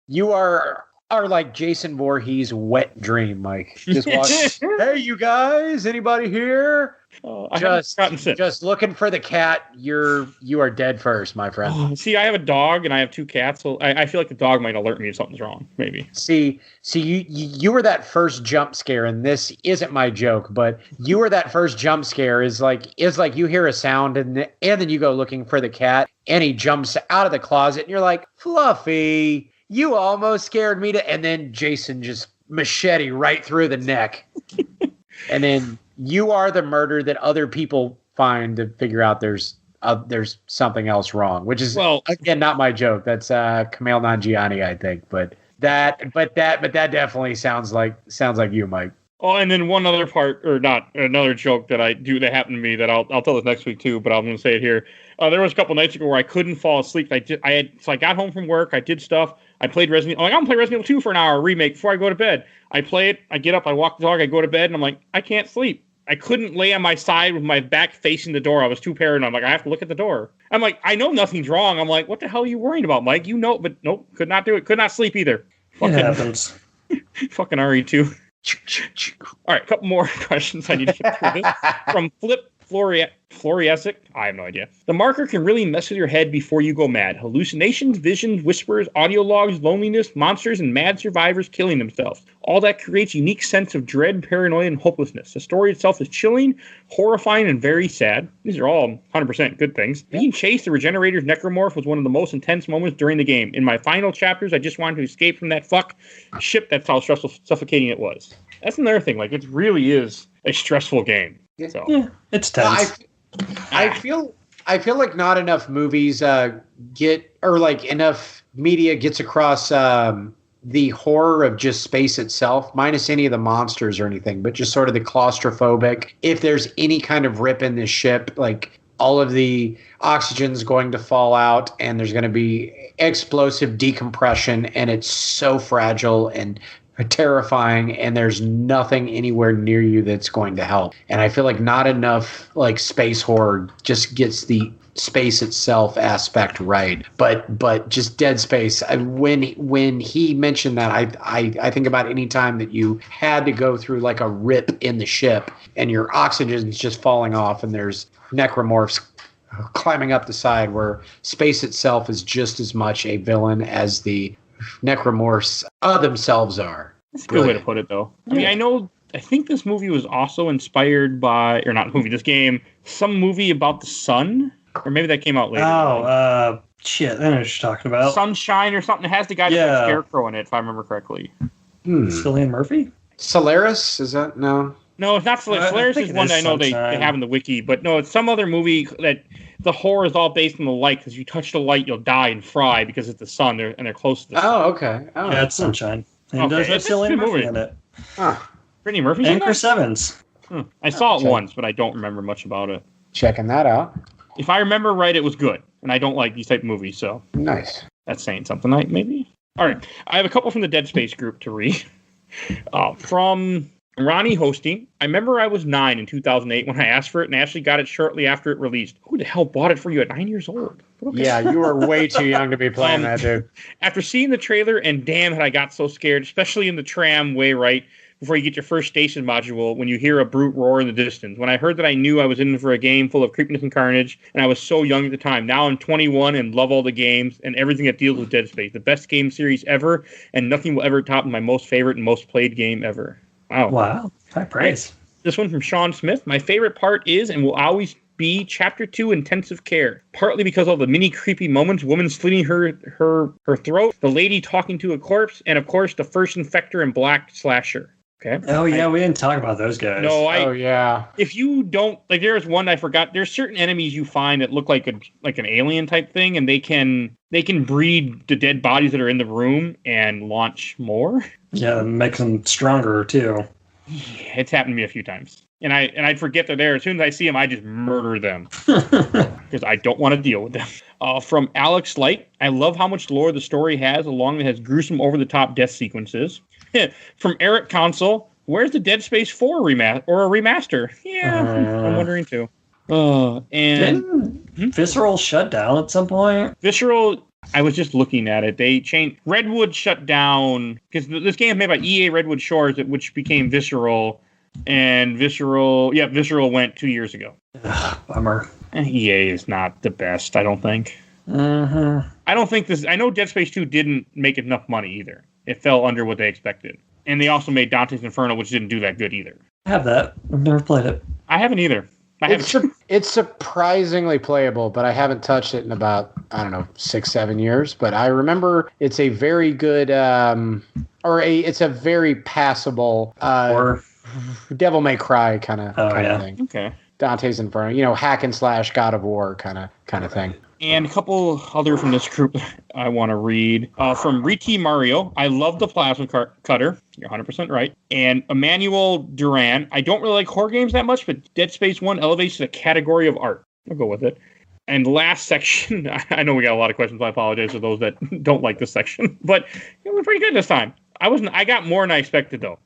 You are like Jason Voorhees' wet dream, Mike. Just walk. Hey, you guys! Anybody here? Just looking for the cat. You are dead first, my friend. See, I have a dog and I have 2 cats, so I feel like the dog might alert me if something's wrong. Maybe. See, you were that first jump scare, and this isn't my joke, but you were that first jump scare. Is like you hear a sound and then you go looking for the cat, and he jumps out of the closet, and you're like, Fluffy, you almost scared me and then Jason just machete right through the neck, and then. You are the murder that other people find to figure out there's something else wrong, which is again not my joke. That's Kumail Nanjiani, I think. But that definitely sounds like you, Mike. Oh, and then one other part, or not another joke that that happened to me that I'll tell this next week too, but I'm going to say it here. There was a couple nights ago where I couldn't fall asleep. I got home from work, I did stuff. I played Resident Evil. I'm going to play Resident Evil 2 for an hour remake before I go to bed. I play it, I get up, I walk the dog, I go to bed, and I'm like, I can't sleep. I couldn't lay on my side with my back facing the door. I was too paranoid. I'm like, I have to look at the door. I'm like, I know nothing's wrong. I'm like, what the hell are you worrying about, Mike? But nope, could not do it. Could not sleep either. It happens. Fucking RE2. All right, a couple more questions I need to get through this. From Flip Floriesic, I have no idea. The marker can really mess with your head before you go mad. Hallucinations, visions, whispers, audio logs, loneliness, monsters, and mad survivors killing themselves. All that creates a unique sense of dread, paranoia, and hopelessness. The story itself is chilling, horrifying, and very sad. These are all 100% good things. Being chased the Regenerator's necromorph was one of the most intense moments during the game. In my final chapters, I just wanted to escape from that ship. That's how stressful, suffocating it was. That's another thing. Like, it really is a stressful game. So. Yeah, it's tense. I feel like not enough movies enough media gets across the horror of just space itself, minus any of the monsters or anything, but just sort of the claustrophobic. If there's any kind of rip in this ship, like all of the oxygen's going to fall out and there's going to be explosive decompression, and it's so fragile and terrifying, and there's nothing anywhere near you that's going to help. And I feel like not enough like space horror just gets the space itself aspect right. But just Dead Space, when he mentioned that, I think about any time that you had to go through like a rip in the ship and your oxygen's just falling off and there's necromorphs climbing up the side, where space itself is just as much a villain as the necromorphs themselves are. That's a good way to put it, though. I mean, I think this movie was also inspired by, or not movie, this game, some movie about the sun, or maybe that came out later. Shit, I know what you're talking about. Sunshine or something. It has the guy that's like Scarecrow in it, if I remember correctly. Cillian Murphy? Solaris? Is that? No. No, it's not Solaris. Solaris is one that I know they have in the wiki, but no, it's some other movie that the horror is all based on the light, because you touch the light, you'll die and fry because it's the sun, and they're close to the sun. Oh, okay. Oh. Yeah, it's Sunshine. And does have Cillian Murphy in it. Brittany Murphy's and Chris Evans. I saw it once, but I don't remember much about it. Checking that out. If I remember right, it was good, and I don't like these type of movies, so nice. That's saying something, maybe. All right, I have a couple from the Dead Space group to read. From Ronnie Hosting. I remember I was 9 in 2008 when I asked for it, and actually got it shortly after it released. Who the hell bought it for you at 9 years old? Okay. Yeah, you were way too young to be playing that, dude. After seeing the trailer, and damn it, I got so scared, especially in the tram way right before you get your first station module, when you hear a brute roar in the distance. When I heard that, I knew I was in for a game full of creepiness and carnage, and I was so young at the time. Now I'm 21 and love all the games and everything that deals with Dead Space. The best game series ever, and nothing will ever top my most favorite and most played game ever. Wow. High praise. This one from Sean Smith. My favorite part is and will always be Chapter 2, Intensive Care. Partly because of the mini creepy moments, woman slitting her throat, the lady talking to a corpse, and of course the first infector and black slasher. Okay. Oh, yeah, we didn't talk about those guys. No, yeah. If you don't, like, there's one I forgot. There's certain enemies you find that look like an alien type thing, and they can breed the dead bodies that are in the room and launch more. Yeah, it makes them stronger, too. Yeah, it's happened to me a few times. And I'd forget they're there. As soon as I see them, I just murder them. Because I don't want to deal with them. From Alex Light, I love how much lore the story has, along with has gruesome over-the-top death sequences. From Eric Console, where's the Dead Space 4 remaster? Yeah, I'm wondering too. And Visceral shut down at some point? Visceral, I was just looking at it. They changed. Redwood shut down, because this game is made by EA Redwood Shores, which became Visceral. And Visceral went 2 years ago. Bummer. EA is not the best, I don't think. I don't think this. I know Dead Space 2 didn't make enough money either. It fell under what they expected. And they also made Dante's Inferno, which didn't do that good either. I have that. I've never played it. I haven't either. It's surprisingly playable, but I haven't touched it in about, 6-7 years. But I remember it's a very good, it's a very passable Devil May Cry kind of thing. Okay. Dante's Inferno, hack and slash God of War kind of thing. And a couple other from this group I want to read. From Riti Mario, I love the plasma cutter. You're 100% right. And Emmanuel Duran, I don't really like horror games that much, but Dead Space 1 elevates to the category of art. I'll go with it. And last section, I know we got a lot of questions. I apologize to those that don't like this section. But it was pretty good this time. I got more than I expected, though.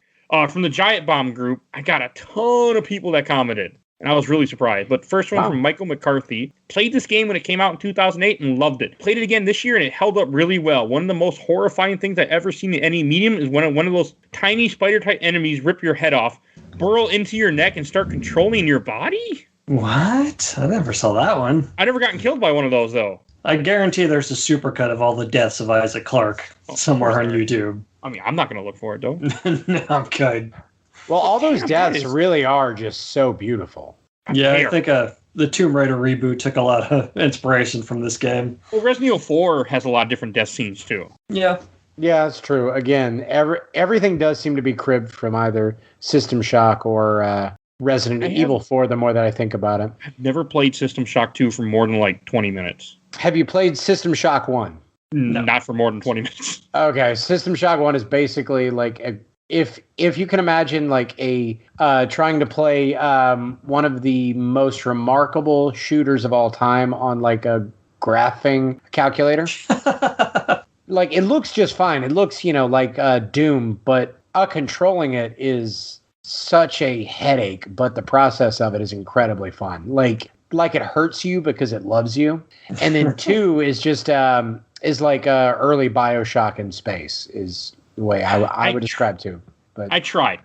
From the Giant Bomb group, I got a ton of people that commented. And I was really surprised. But first one from Michael McCarthy. Played this game when it came out in 2008 and loved it. Played it again this year and it held up really well. One of the most horrifying things I've ever seen in any medium is when one of those tiny spider-type enemies rip your head off, burrow into your neck, and start controlling your body? What? I never saw that one. I never gotten killed by one of those, though. I guarantee there's a supercut of all the deaths of Isaac Clarke somewhere on YouTube. I mean, I'm not going to look for it, though. No, I'm good. Well, all those deaths really are just so beautiful. Yeah, I think the Tomb Raider reboot took a lot of inspiration from this game. Well, Resident Evil 4 has a lot of different death scenes, too. Yeah. Yeah, that's true. Again, everything does seem to be cribbed from either System Shock or Resident Evil 4, the more that I think about it. I've never played System Shock 2 for more than, 20 minutes. Have you played System Shock 1? No. Not for more than 20 minutes. Okay, System Shock 1 is basically if you can imagine trying to play one of the most remarkable shooters of all time on a graphing calculator. It looks just fine. It looks, like Doom, but controlling it is such a headache, but the process of it is incredibly fun. It hurts you because it loves you. And then 2 is just is like early BioShock in space is the way I would describe 2. But I tried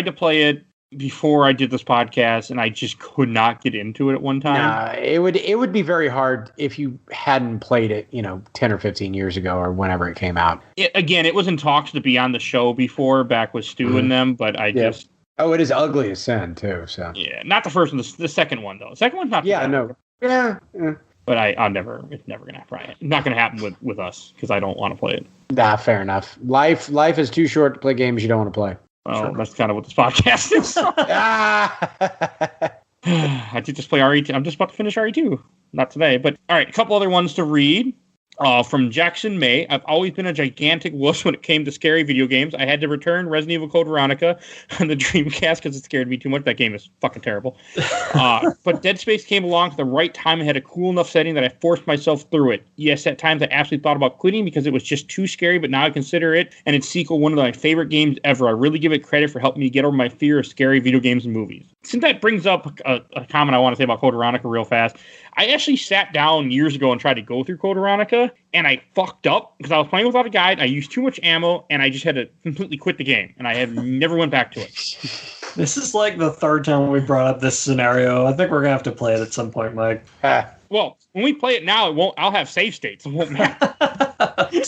to play it. before I did this podcast, and I just could not get into it at one time. Nah, it would be very hard if you hadn't played it, 10 or 15 years ago or whenever it came out. It was in talks to be on the show before, back with Stu and them, but I just... Oh, it is ugly as sin, too, so... Yeah, not the first one, the second one, though. The second one's not... Yeah, no. Yeah. But it's never going to happen. It's not going to happen with us, because I don't want to play it. Nah, fair enough. Life is too short to play games you don't want to play. Well, sure. That's kind of what this podcast is. I did just play RE2. I'm just about to finish RE2. Not today, but all right. A couple other ones to read. From Jackson May, I've always been a gigantic wuss when it came to scary video games. I had to return Resident Evil Code Veronica on the Dreamcast because it scared me too much. That game is fucking terrible. But Dead Space came along at the right time and had a cool enough setting that I forced myself through it. Yes, at times I absolutely thought about quitting because it was just too scary, but now I consider it and its sequel one of my favorite games ever. I really give it credit for helping me get over my fear of scary video games and movies. Since that brings up a comment I want to say about Code Veronica real fast, I actually sat down years ago and tried to go through Code Veronica, and I fucked up because I was playing without a guide. I used too much ammo, and I just had to completely quit the game, and I have never went back to it. This is like the third time we brought up this scenario. I think we're gonna have to play it at some point, Mike. Well, when we play it now, I'll have save states. It won't matter.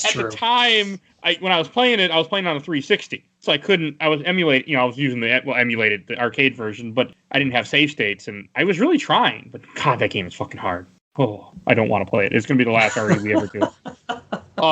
True. The time, when I was playing it, I was playing on a 360, so I couldn't. I was emulating. I was using emulated the arcade version, but I didn't have save states, and I was really trying. But God, that game is fucking hard. Oh, I don't want to play it. It's gonna be the last RE we ever do.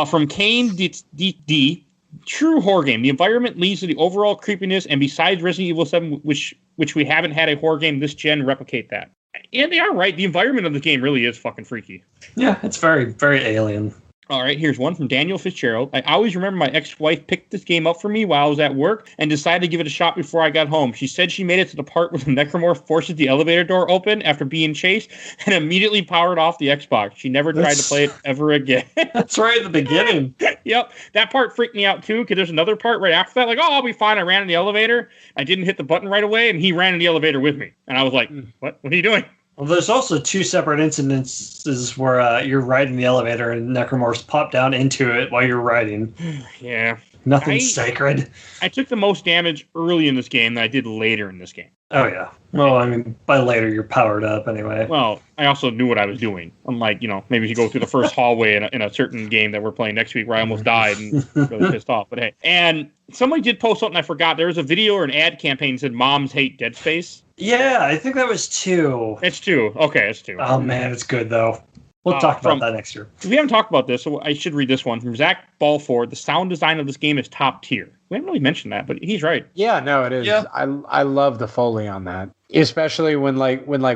From Kane D. True horror game. The environment leads to the overall creepiness, and besides Resident Evil 7, which we haven't had a horror game this gen replicate that. And they are right. The environment of the game really is fucking freaky. Yeah, it's very, very alien. All right, here's one from Daniel Fitzgerald. I always remember my ex-wife picked this game up for me while I was at work and decided to give it a shot before I got home. She said she made it to the part where the necromorph forces the elevator door open after being chased and immediately powered off the Xbox. She never tried to play it ever again. That's right at the beginning. Yep, that part freaked me out too because there's another part right after that. Like, oh, I'll be fine. I ran in the elevator. I didn't hit the button right away, and he ran in the elevator with me. And I was like, what? What are you doing? Well, there's also two separate incidences where you're riding the elevator and necromorphs pop down into it while you're riding. Yeah. Nothing's sacred. I took the most damage early in this game than I did later in this game. Oh, yeah. Well, I mean, by later, you're powered up anyway. Well, I also knew what I was doing. Unlike, maybe you go through the first hallway in a certain game that we're playing next week where I almost died and really pissed off. But hey. And somebody did post something I forgot. There was a video or an ad campaign that said Moms Hate Dead Space. Yeah, I think that was 2. It's 2. Okay, it's 2. Oh, man, it's good, though. We'll talk about that next year. We haven't talked about this, so I should read this one. From Zach Balford, the sound design of this game is top tier. We haven't really mentioned that, but he's right. Yeah, no, it is. Yeah. I love the Foley on that. Especially when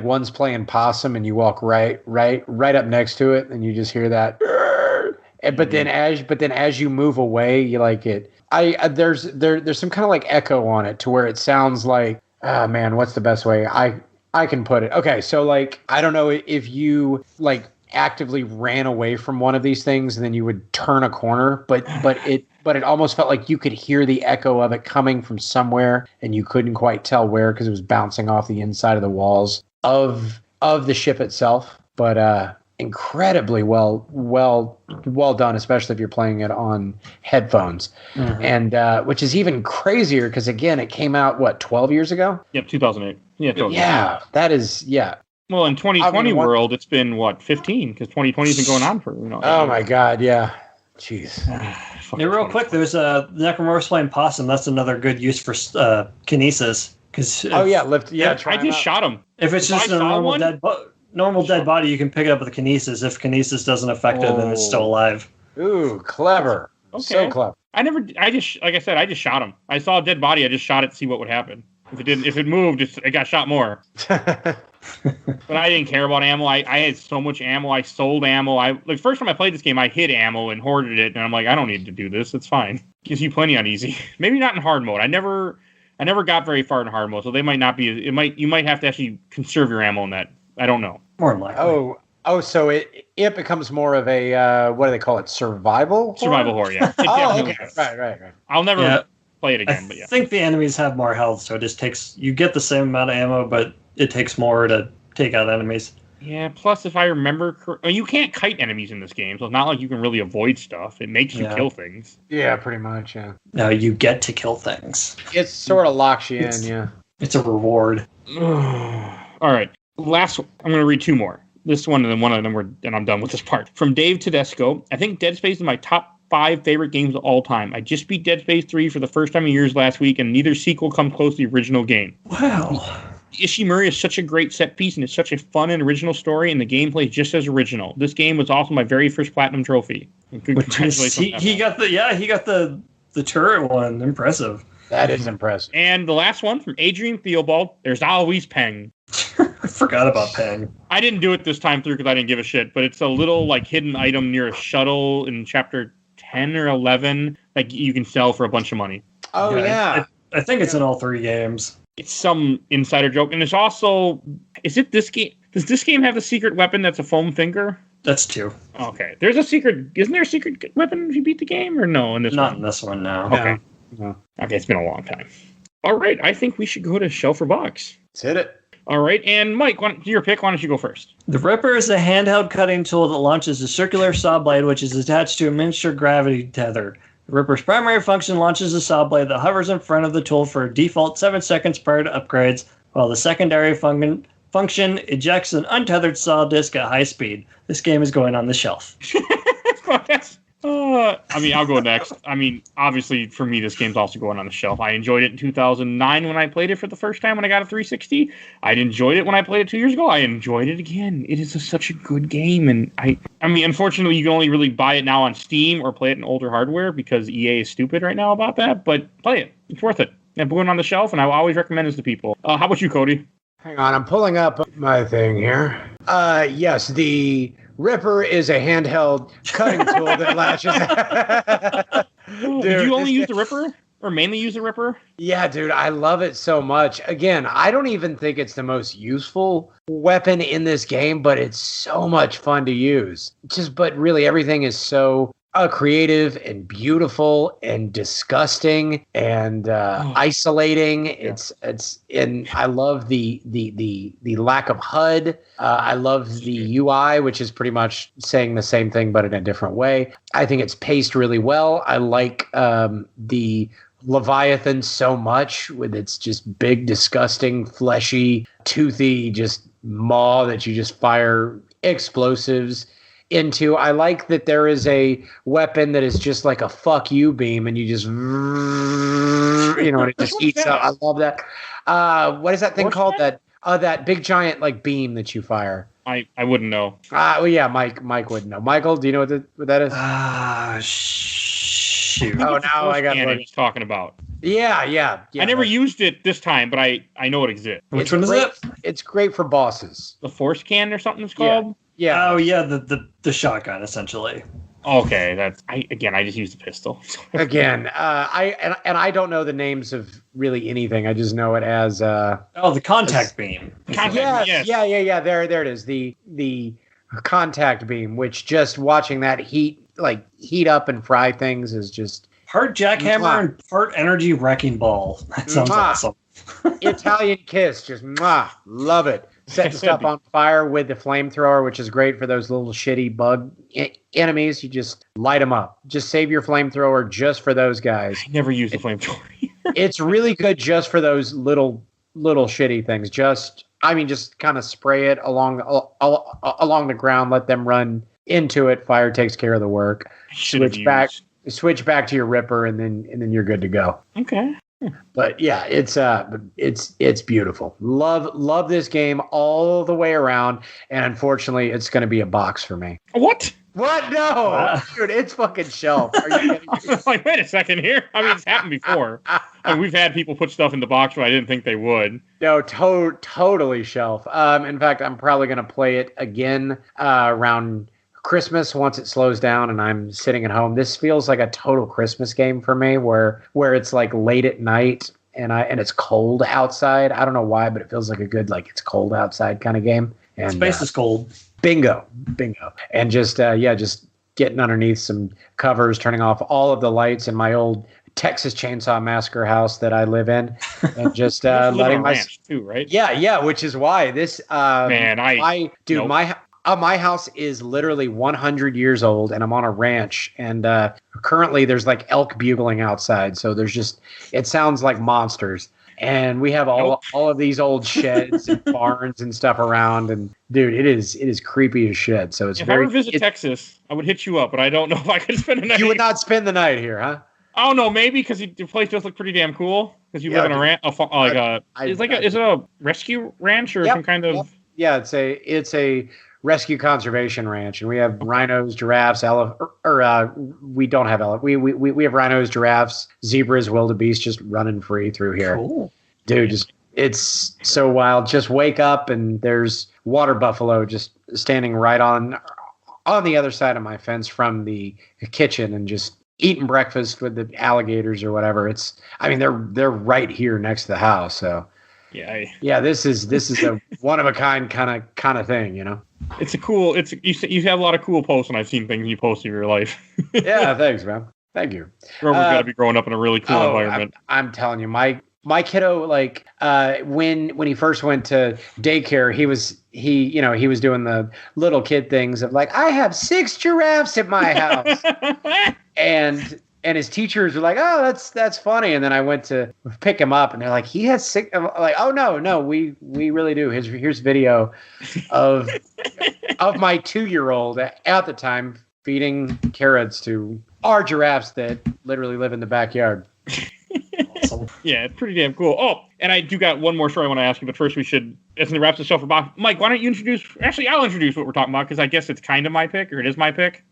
one's playing possum and you walk right up next to it and you just hear that. But then as you move away, you like it. There's some kind of like echo on it to where it sounds like, oh man, what's the best way I can put it? Okay, so like I don't know if you like actively ran away from one of these things and then you would turn a corner, but it almost felt like you could hear the echo of it coming from somewhere and you couldn't quite tell where because it was bouncing off the inside of the walls of the ship itself. But incredibly well done, especially if you're playing it on headphones. Mm-hmm. And which is even crazier because again, it came out 12 years ago? Yep, 2008. Yeah, totally. Yeah, that is Well, in 2020 world, it's been 15 because 2020's been going on for Oh my God, yeah. Jeez. Yeah, real quick, there's a necromorphs playing possum. That's another good use for kinesis. I just shot him. If it's just a normal dead body, you can pick it up with kinesis. If kinesis doesn't affect it, then it's still alive. Ooh, clever. Okay. So clever. I just shot him. I saw a dead body. I just shot it to see what would happen. If it moved, it got shot more. But I didn't care about ammo. I had so much ammo. I sold ammo. First time I played this game, I hid ammo and hoarded it, and I'm like, I don't need to do this. It's fine. Gives you plenty on easy. Maybe not in hard mode. I never got very far in hard mode, so they might not be. You might have to actually conserve your ammo in that. I don't know. More than likely. So it becomes more of a what do they call it? Survival horror, yeah. Okay. Right. I'll never play it again, but yeah. I think the enemies have more health, so it just you get the same amount of ammo, but it takes more to take out enemies. Yeah, plus if I remember, you can't kite enemies in this game, so it's not like you can really avoid stuff. It makes you kill things. Yeah, pretty much, yeah. No, you get to kill things. It sort of locks you in, yeah. It's a reward. All right. Last one. I'm going to read two more. This one and then one of them, and I'm done with this part. From Dave Tedesco, I think Dead Space is my top 5 favorite games of all time. I just beat Dead Space 3 for the first time in years last week, and neither sequel comes close to the original game. Wow. Ishimura is such a great set piece, and it's such a fun and original story, and the gameplay is just as original. This game was also my very first platinum trophy. Congratulations! He got the turret one. Impressive. That is impressive. And the last one from Adrian Theobald. There's always Peng. I forgot about Peng. I didn't do it this time through because I didn't give a shit, but it's a little like hidden item near a shuttle in chapter 10 or 11 that you can sell for a bunch of money. Oh, yeah. I think it's in all 3 games. It's some insider joke. And it's also, is it this game? Does this game have the secret weapon that's a foam finger? That's 2. Okay. There's a secret, isn't there a secret weapon if you beat the game or no? Not in this one, no. Okay. No. Okay, it's been a long time. All right, I think we should go to Shelf or Box. Let's hit it. All right, and Mike, your pick. Why don't you go first? The Ripper is a handheld cutting tool that launches a circular saw blade which is attached to a miniature gravity tether. The Ripper's primary function launches a saw blade that hovers in front of the tool for a default 7 seconds prior to upgrades, while the secondary function ejects an untethered saw disc at high speed. This game is going on the shelf. I'll go next. Obviously, for me, this game's also going on the shelf. I enjoyed it in 2009 when I played it for the first time when I got a 360. I enjoyed it when I played it 2 years ago. I enjoyed it again. It is such a good game. And unfortunately, you can only really buy it now on Steam or play it in older hardware because EA is stupid right now about that. But play it. It's worth it. And going on the shelf, and I will always recommend this to people. How about you, Cody? Hang on. I'm pulling up my thing here. Yes, the Ripper is a handheld cutting tool that latches. Dude, did you only use the Ripper? Or mainly use the Ripper? Yeah, dude, I love it so much. Again, I don't even think it's the most useful weapon in this game, but it's so much fun to use. But really, everything is so creative and beautiful and disgusting and isolating. And I love the lack of HUD. I love the UI, which is pretty much saying the same thing but in a different way. I think it's paced really well. I like the Leviathan so much with its just big, disgusting, fleshy, toothy, just maw that you just fire explosives into. I like that there is a weapon that is just like a fuck you beam and you just and it just eats up. I love that. What is that thing called? That big giant like beam that you fire. I wouldn't know. Well, yeah, Mike wouldn't know. Michael, do you know what that is? Shoot. Oh, now I got what he's talking about. Yeah. I never used it this time, but I know it exists. Which one is it? It's great for bosses. The Force Can or something it's called? Yeah. Oh, yeah, the shotgun, essentially. Okay, I just used the pistol. Again, I don't know the names of really anything. I just know it as the contact beam. Yes. Yeah. There it is. The contact beam, which just watching that heat up and fry things is just part jackhammer and part energy wrecking ball. That sounds awesome. Italian kiss, just love it. Setting stuff on fire with the flamethrower, which is great for those little shitty bug enemies. You just light them up. Just save your flamethrower just for those guys. I never use the flamethrower. It's really good just for those little shitty things. Just kind of spray it along the ground. Let them run into it. Fire takes care of the work. Switch back to your Ripper, and then you're good to go. Okay. But yeah, it's beautiful. Love this game all the way around, and unfortunately, it's going to be a box for me. What? No, dude, it's fucking shelf. Are you kidding me? Like, wait a second here. It's happened before. We've had people put stuff in the box when I didn't think they would. No, totally shelf. In fact, I'm probably going to play it again around Christmas once it slows down and I'm sitting at home. This feels like a total Christmas game for me, where it's like late at night and it's cold outside. I don't know why, but it feels like a good it's cold outside kind of game. And space is cold. Bingo. And just getting underneath some covers, turning off all of the lights in my old Texas Chainsaw Massacre house that I live in, and just letting my ranch too, right? Yeah, which is why this my house is literally 100 years old, and I'm on a ranch, and currently there's elk bugling outside, so it sounds like monsters. And we have all of these old sheds and barns and stuff around, and dude, it is creepy as shit. So it's if I ever visit Texas, I would hit you up, but I don't know if I could spend a night. You would not spend the night here, huh? I don't know, maybe because the place does look pretty damn cool. Because you live in a ranch, is it a rescue ranch or some kind of? Yep. Yeah, it's a rescue conservation ranch, and we have rhinos, giraffes, we don't have we have rhinos, giraffes, zebras, wildebeest just running free through here. Cool. Dude, it's so wild. Just wake up and there's water buffalo just standing right on the other side of my fence from the kitchen and just eating breakfast with the alligators or whatever. They're right here next to the house. So yeah, this is a one of a kind kind of thing, you know. You have a lot of cool posts, and I've seen things you post in your life. Yeah, thanks, man. Thank you. Grover's got to be growing up in a really cool environment. I'm telling you, my kiddo, like when he first went to daycare, he was doing the little kid things of like, I have 6 giraffes at my house, and his teachers were like, oh, that's funny. And then I went to pick him up, and they're like, he has 6. I'm like, oh no, we really do. Here's video of my 2-year-old at the time feeding carrots to our giraffes that literally live in the backyard. Awesome. Yeah, it's pretty damn cool. Oh, and I do got one more story I want to ask you, but first we should, as it wraps the show for Bob, Mike, why don't you introduce? Actually, I'll introduce what we're talking about because I guess it's kind of my pick, or it is my pick.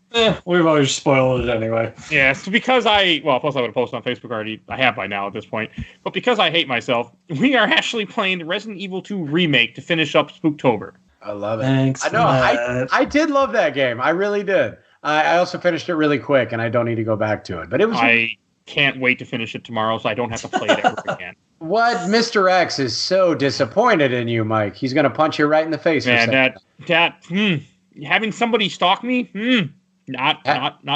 We've always spoiled it anyway. Yeah, it's because plus I would have posted on Facebook already. I have by now at this point. But because I hate myself, we are actually playing the Resident Evil 2 remake to finish up Spooktober. I love it. Thanks. I know. I did love that game. I really did. I also finished it really quick, and I don't need to go back to it. But it was. I can't wait to finish it tomorrow, so I don't have to play it ever again. What? Mr. X is so disappointed in you, Mike. He's going to punch you right in the face. Man, having somebody stalk me, not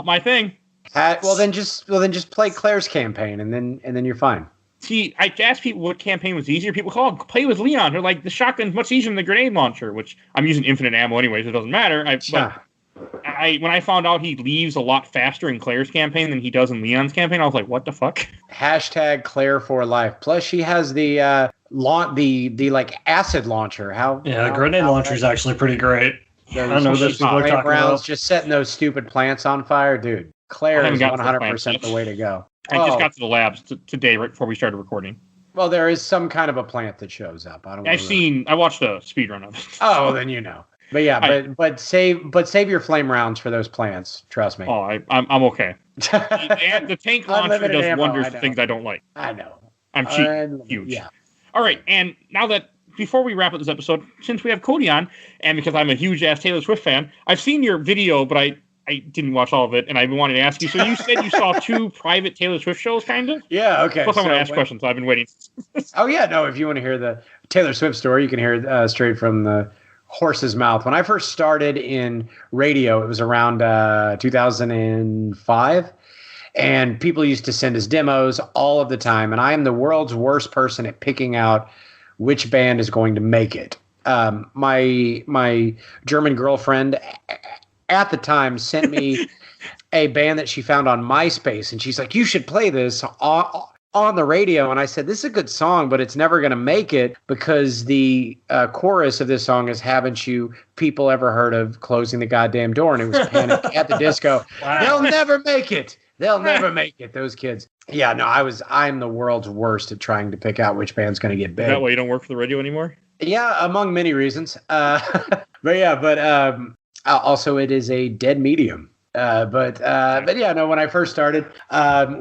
my thing. Well, then just play Claire's campaign, and then you're fine. See, I asked people what campaign was easier. People call play with Leon. They're like, the shotgun's much easier than the grenade launcher, which I'm using infinite ammo anyways. It doesn't matter. When I found out he leaves a lot faster in Claire's campaign than he does in Leon's campaign, I was like, what the fuck? Hashtag Claire for life. Plus, she has the like acid launcher. The grenade launcher is actually pretty great. I don't know what people are talking about. Just setting those stupid plants on fire, dude. Claire is 100% the way to go. I just got to the labs today, right before we started recording. Well, there is some kind of a plant that shows up. I watched a speedrun of it. Oh, well, then you know. But yeah, but save your flame rounds for those plants. Trust me. Oh, I'm okay. The tank launcher does wonders for things I don't like. I know. I'm cheap, huge. Yeah. All right, and now that before we wrap up this episode, since we have Cody on, and because I'm a huge ass Taylor Swift fan, I've seen your video, but I didn't watch all of it, and I've been wanting to ask you. So you said you saw 2 private Taylor Swift shows, kind of? Yeah. Okay. Plus, I want to ask questions. So I've been waiting. Oh yeah, no. If you want to hear the Taylor Swift story, you can hear it straight from the horse's mouth. When I first started in radio, it was around 2005, and people used to send us demos all of the time, and I am the world's worst person at picking out which band is going to make it. My German girlfriend at the time sent me a band that she found on MySpace, and she's like, you should play this on the radio. And I said, this is a good song, but it's never going to make it because the chorus of this song is, haven't you people ever heard of Closing the Goddamn Door? And it was Panic at the Disco. Wow. They'll never make it. They'll never make it, those kids. Yeah, no, I'm the world's worst at trying to pick out which band's going to get big. Is that why you don't work for the radio anymore? Yeah, among many reasons. But also it is a dead medium. But yeah, no, when I first started,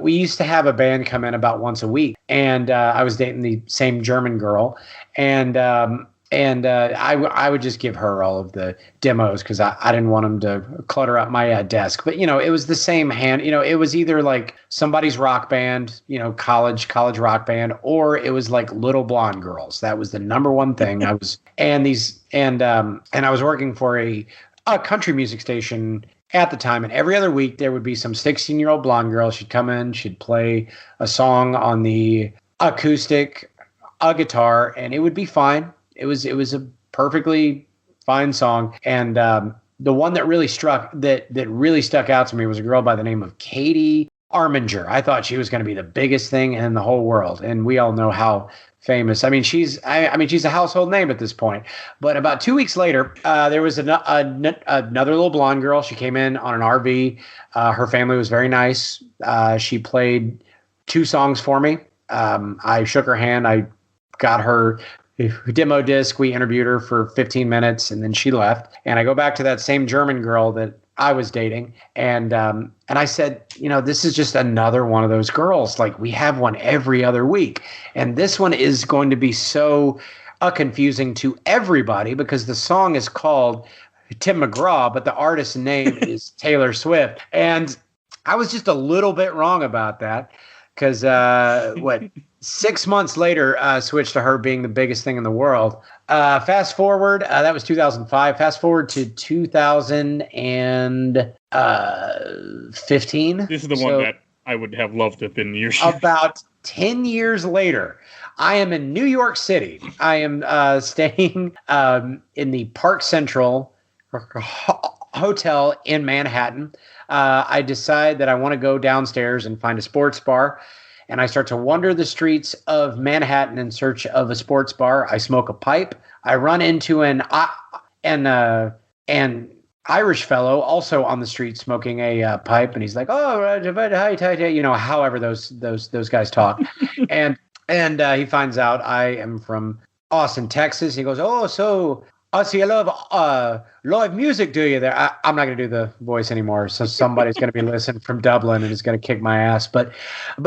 we used to have a band come in about once a week, and I was dating the same German girl, and I would just give her all of the demos because I didn't want them to clutter up my desk. But, it was the same it was either like somebody's rock band, college rock band, or it was like Little Blonde Girls. That was the number one thing. I was I was working for a country music station at the time, and every other week there would be some 16-year-old blonde girl. She'd come in, she'd play a song on the acoustic guitar, and it would be fine. It was a perfectly fine song. And the one that really stuck out to me was a girl by the name of Katie Arminger. I thought she was going to be the biggest thing in the whole world, and we all know how famous. I mean, she's a household name at this point. But about 2 weeks later, there was another little blonde girl. She came in on an RV. Her family was very nice. She played 2 songs for me. I shook her hand. I got her demo disc. We interviewed her for 15 minutes, and then she left. And I go back to that same German girl that I was dating, and I said, this is just another one of those girls. Like, we have one every other week, and this one is going to be so confusing to everybody because the song is called Tim McGraw, but the artist's name is Taylor Swift. And I was just a little bit wrong about that because 6 months later, switched to her being the biggest thing in the world. Fast forward, that was 2005. Fast forward to 2015. This is the one that I would have loved to have been years. About 10 years later, I am in New York City. I am staying in the Park Central Hotel in Manhattan. I decide that I want to go downstairs and find a sports bar. And I start to wander the streets of Manhattan in search of a sports bar. I smoke a pipe. I run into an Irish fellow also on the street smoking a pipe, and he's like, "Oh, however those guys talk." and he finds out I am from Austin, Texas. He goes, "Oh, so I see a lot of live music, do you there?" I'm not going to do the voice anymore, so somebody's going to be listening from Dublin and is going to kick my ass. But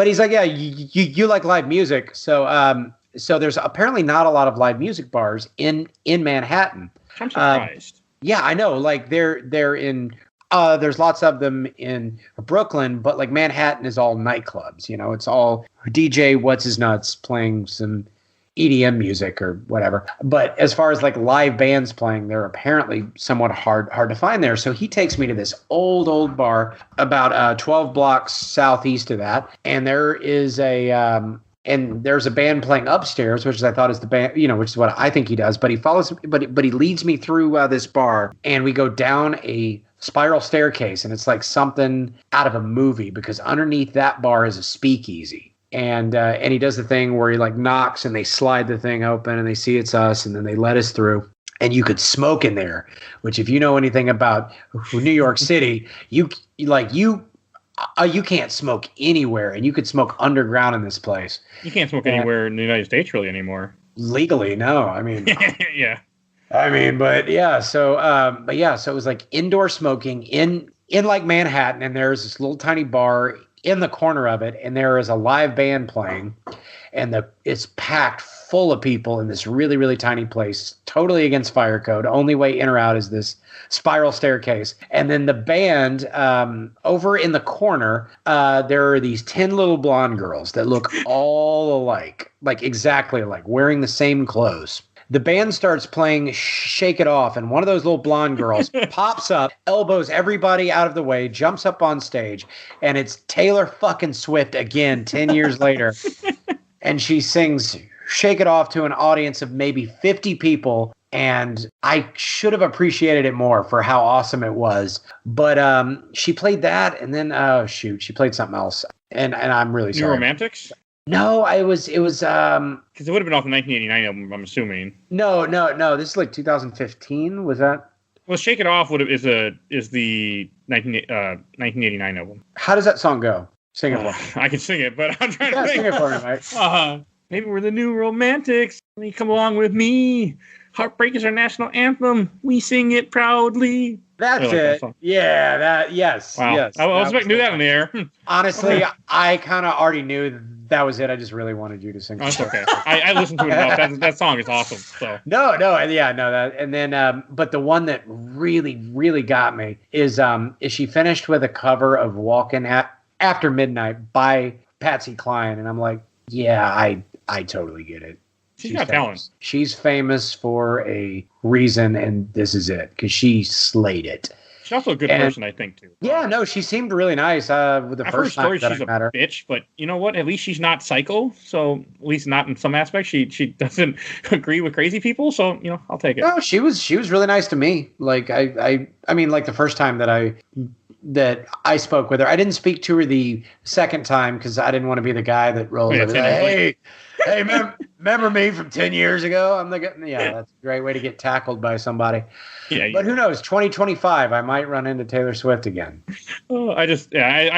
he's like, "Yeah, you like live music." So there's apparently not a lot of live music bars in Manhattan. I'm surprised. Yeah, I know. Like they're in. There's lots of them in Brooklyn, but like Manhattan is all nightclubs. It's all DJ What's His Nuts playing some EDM music or whatever. But as far as like live bands playing, they're apparently somewhat hard to find there. So he takes me to this old bar about 12 blocks southeast of that, and there is there's a band playing upstairs, which I thought is the band, which is what I think he does. But he follows, but he leads me through this bar, and we go down a spiral staircase, and it's like something out of a movie because underneath that bar is a speakeasy. And he does the thing where he like knocks and they slide the thing open and they see it's us and then they let us through. And you could smoke in there, which if you know anything about New York City, you can't smoke anywhere, and you could smoke underground in this place. You can't smoke anywhere in the United States really anymore. Legally, no. I mean, yeah. I mean, but yeah. So it was like indoor smoking in like Manhattan, and there's this little tiny bar in the corner of it, and there is a live band playing, and it's packed full of people in this really, really tiny place, totally against fire code. Only way in or out is this spiral staircase. And then the band, over in the corner, there are these 10 little blonde girls that look all alike, like exactly alike, wearing the same clothes. The band starts playing Shake It Off, and one of those little blonde girls pops up, elbows everybody out of the way, jumps up on stage, and it's Taylor fucking Swift again 10 years later. And she sings Shake It Off to an audience of maybe 50 people, and I should have appreciated it more for how awesome it was. But she played that, and then, she played something else. And I'm really sorry. New Romantics? No, it was because it would have been off the 1989 album, I'm assuming. No. This is like 2015. Was that? Well, Shake It Off is the 1989 album. How does that song go? Sing it for me. I can sing it, but I'm trying to sing it for me, Mike. Maybe we're the new romantics. You come along with me. Heartbreak is our national anthem. We sing it proudly. That's it. Yes. Wow. Yes. I was expecting to do that in the air. Honestly, I kind of already knew that was it. I just really wanted you to sing. Oh, that's okay. I listened to it enough. That song is awesome. So that. And then, but the one that really, really got me is she finished with a cover of "Walking After Midnight" by Patsy Cline, and I'm like, yeah, I totally get it. She's got talent. She's famous for a reason, and this is it, because she slayed it. She's also a good person, I think, too. Yeah, no, she seemed really nice with the first time that I met her. She's a bitch, but you know what? At least she's not psycho, so at least not in some aspects. She doesn't agree with crazy people, so, I'll take it. No, she was really nice to me. Like, I mean, like the first time that I that I spoke with her. I didn't speak to her the second time because I didn't want to be the guy that rolls up. Hey, remember me from 10 years ago? I'm like, yeah, that's a great way to get tackled by somebody. Yeah, but who knows? 2025, I might run into Taylor Swift again. Oh, I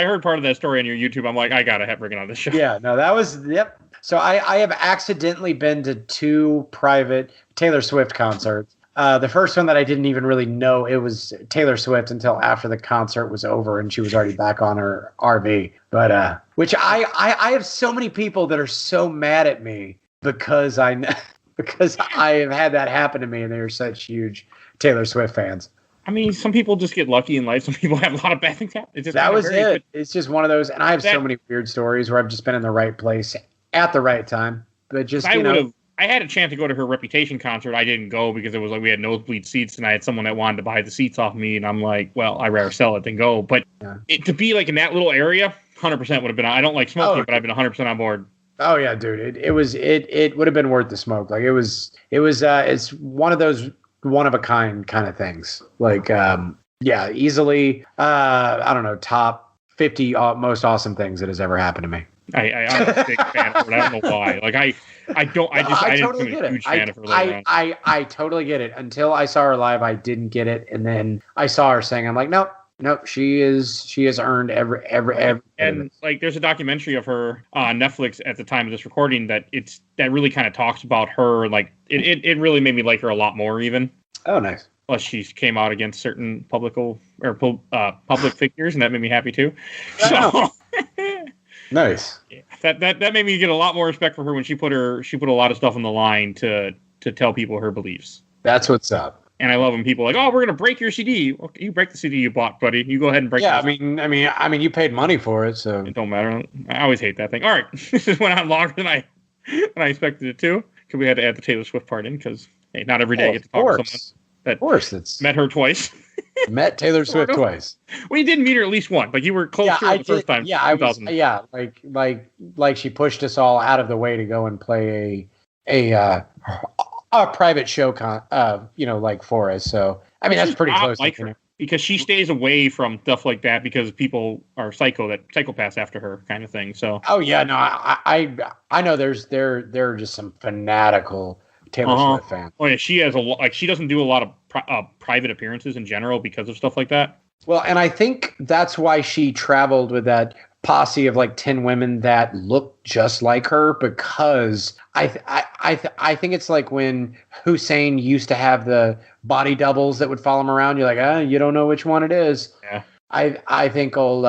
heard part of that story on your YouTube. I'm like, I gotta have bring it on the show. Yeah, no, that was yep. So I have accidentally been to 2 private Taylor Swift concerts. The first one that I didn't even really know it was Taylor Swift until after the concert was over and she was already back on her RV. But which I have so many people that are so mad at me because I have had that happen to me and they're such huge Taylor Swift fans. I mean, some people just get lucky in life. Some people have a lot of bad things happen. That was it. It's just one of those, and I have so many weird stories where I've just been in the right place at the right time. But just I had a chance to go to her Reputation concert. I didn't go because it was like we had nosebleed seats, and I had someone that wanted to buy the seats off me, and I'm like, well, I'd rather sell it than go. But to be like in that little area, 100% would have been. I don't like smoking, but I've been 100% on board. Oh yeah, dude, it would have been worth the smoke. Like it's one of those one of a kind of things. Like easily I don't know, top 50 most awesome things that has ever happened to me. I'm a big fan of her. I don't know why. Like I totally get it. I totally get it. Until I saw her live, I didn't get it, and then I saw her sing. I'm like, nope. She has earned every. And like, there's a documentary of her on Netflix at the time of this recording that really kind of talks about her. Like it really made me like her a lot more even. Oh, nice. Plus, she came out against certain public figures, and that made me happy too. So. Nice. Yeah, that made me get a lot more respect for her when she put a lot of stuff on the line to tell people her beliefs. That's what's up. And I love when people are like, oh, we're gonna break your CD. Okay, you break the CD you bought, buddy. You go ahead and break. Yeah, I mean, you paid money for it, so it don't matter. I always hate that thing. All right, this went on longer than I expected it to. Because we had to add the Taylor Swift part in because hey, not every day I get to talk to someone that met her twice. Met Taylor Swift twice. Well, you did meet her at least once. Like you were close to her the first time. Yeah, I was. Yeah, like she pushed us all out of the way to go and play a private show like for us. So I mean, that's pretty close. Like her because she stays away from stuff like that because people are psychopaths after her kind of thing. So. Oh yeah, no, I know there are just some fanatical Taylor Swift fan. Oh yeah, she has she doesn't do a lot of private appearances in general because of stuff like that. Well, and I think that's why she traveled with that posse of like 10 women that look just like her, because I think it's like when Hussein used to have the body doubles that would follow him around. You're like, you don't know which one it is. Yeah. I think old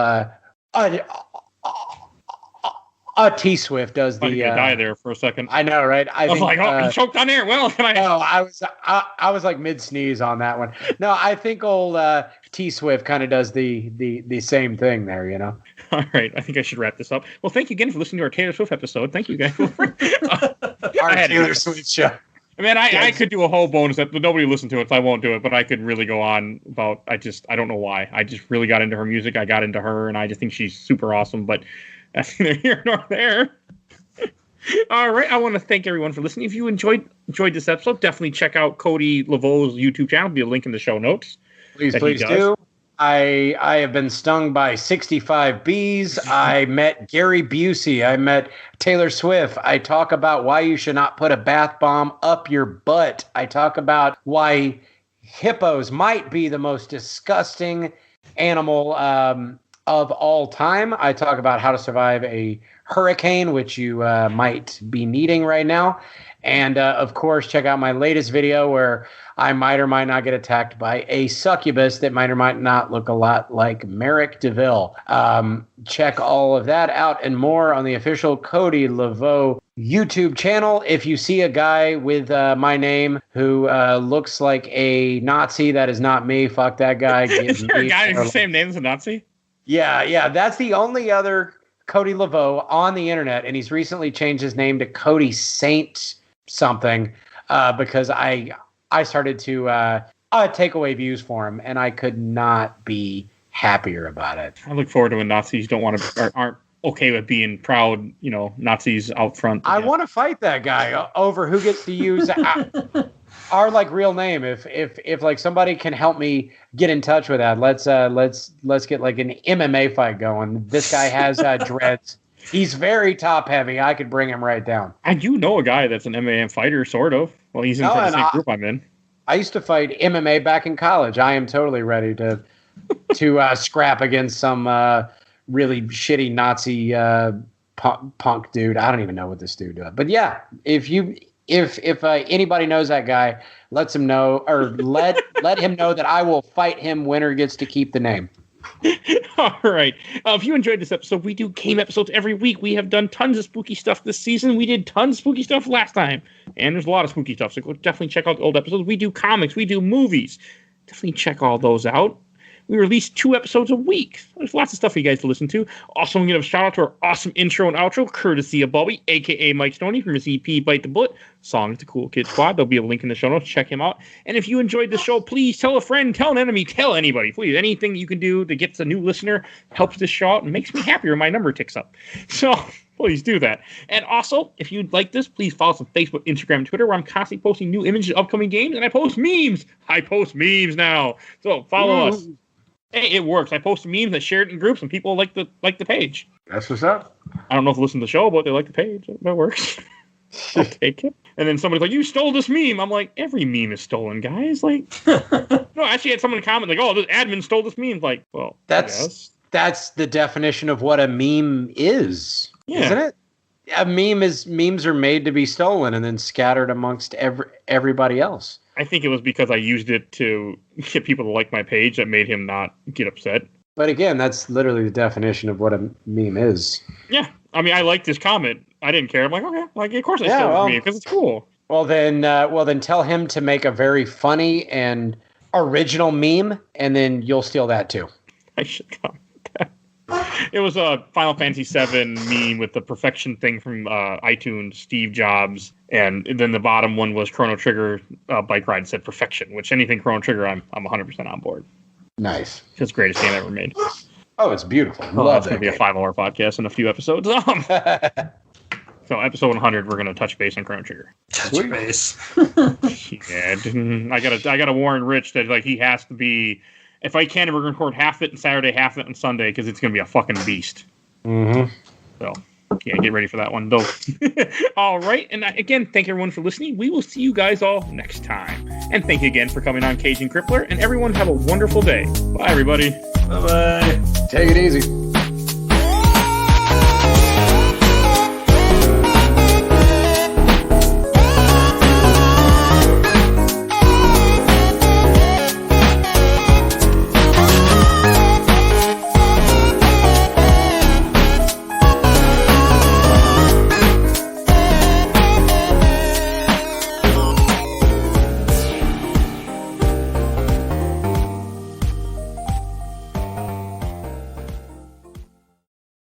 T Swift does the. Die there for a second. I know, right? I was like, he choked on air. Well, can I? No, I was like mid sneeze on that one. No, I think old T Swift kind of does the same thing there. You know. All right, I think I should wrap this up. Well, thank you again for listening to our Taylor Swift episode. Thank you guys. Our Taylor Swift show. I mean, I could do a whole bonus but nobody listened to it, so I won't do it. But I could really go on about. I don't know why. I just really got into her music. I got into her, and I just think she's super awesome. But that's neither here nor there. All right, I want to thank everyone for listening. If you enjoyed this episode, definitely check out Cody Laveau's YouTube channel. There'll be a link in the show notes. Please do. I have been stung by 65 bees. I met Gary Busey. I met Taylor Swift. I talk about why you should not put a bath bomb up your butt. I talk about why hippos might be the most disgusting animal of all time. I talk about how to survive a hurricane, which you might be needing right now. And, of course, check out my latest video where I might or might not get attacked by a succubus that might or might not look a lot like Merrick DeVille. Check all of that out and more on the official Cody Laveau YouTube channel. If you see a guy with my name who looks like a Nazi, that is not me. Fuck that guy. Is there a guy who's the same name as a Nazi? Yeah. That's the only other Cody Laveau on the internet, and he's recently changed his name to Cody Saint something because I started to take away views for him, and I could not be happier about it. I look forward to when Nazis aren't okay with being proud, Nazis out front. I want to fight that guy over who gets to use our like real name. If like somebody can help me get in touch with that, let's get like an MMA fight going. This guy has dreads. He's very top heavy. I could bring him right down. I do know a guy that's an MMA fighter, sort of. Well, he's in the same group I'm in. I used to fight MMA back in college. I am totally ready to scrap against some really shitty Nazi punk dude. I don't even know what this dude does. But yeah, if anybody knows that guy, let him know that I will fight him. Winner gets to keep the name. All right. If you enjoyed this episode, we do game episodes every week. We have done tons of spooky stuff this season. We did tons of spooky stuff last time. And there's a lot of spooky stuff. So go definitely check out the old episodes. We do comics. We do movies. Definitely check all those out. We release 2 episodes a week. There's lots of stuff for you guys to listen to. Also, I'm going to give a shout out to our awesome intro and outro, courtesy of Bobby, a.k.a. Mike Stoney from his EP, Bite the Bullet. Song to Cool Kid Squad. There'll be a link in the show notes. Check him out. And if you enjoyed the show, please tell a friend, tell an enemy, tell anybody. Please, anything you can do to get a new listener helps this show out and makes me happier. My number ticks up. So please do that. And also, if you'd like this, please follow us on Facebook, Instagram, and Twitter, where I'm constantly posting new images of upcoming games, and I post memes. I post memes now. So follow us. Hey, it works. I post memes, I share it in groups, and people like the page. That's what's up. I don't know if they listen to the show, but they like the page. That works. I'll take it. And then somebody's like, "You stole this meme." I'm like, every meme is stolen, guys. Like, no, I actually had someone comment like, "Oh, this admin stole this meme." Like, well, that's the definition of what a meme is, isn't it? A memes are made to be stolen and then scattered amongst everybody else. I think it was because I used it to get people to like my page that made him not get upset. But again, that's literally the definition of what a meme is. Yeah. I mean, I liked his comment. I didn't care. I'm like, okay, like, of course I stole this meme because it's cool. Well, then tell him to make a very funny and original meme, and then you'll steal that too. I should comment that. It was a Final Fantasy VII meme with the perfection thing from iTunes, Steve Jobs, and then the bottom one was Chrono Trigger bike ride said perfection. Which anything Chrono Trigger, I'm 100% on board. Nice. It's the greatest game ever made. Oh, it's beautiful. Love it's going to be a 5-hour podcast in a few episodes. So episode 100, we're going to touch base on Chrono Trigger. Touch base. Yeah, I gotta warn Rich that like he has to be. If I can, we're going to record half it on Saturday, half it on Sunday, because it's going to be a fucking beast. Mm-hmm. So, yeah, get ready for that one. Dope. All right. And again, thank everyone for listening. We will see you guys all next time. And thank you again for coming on Cajun Crippler. And everyone have a wonderful day. Bye, everybody. Bye-bye. Take it easy.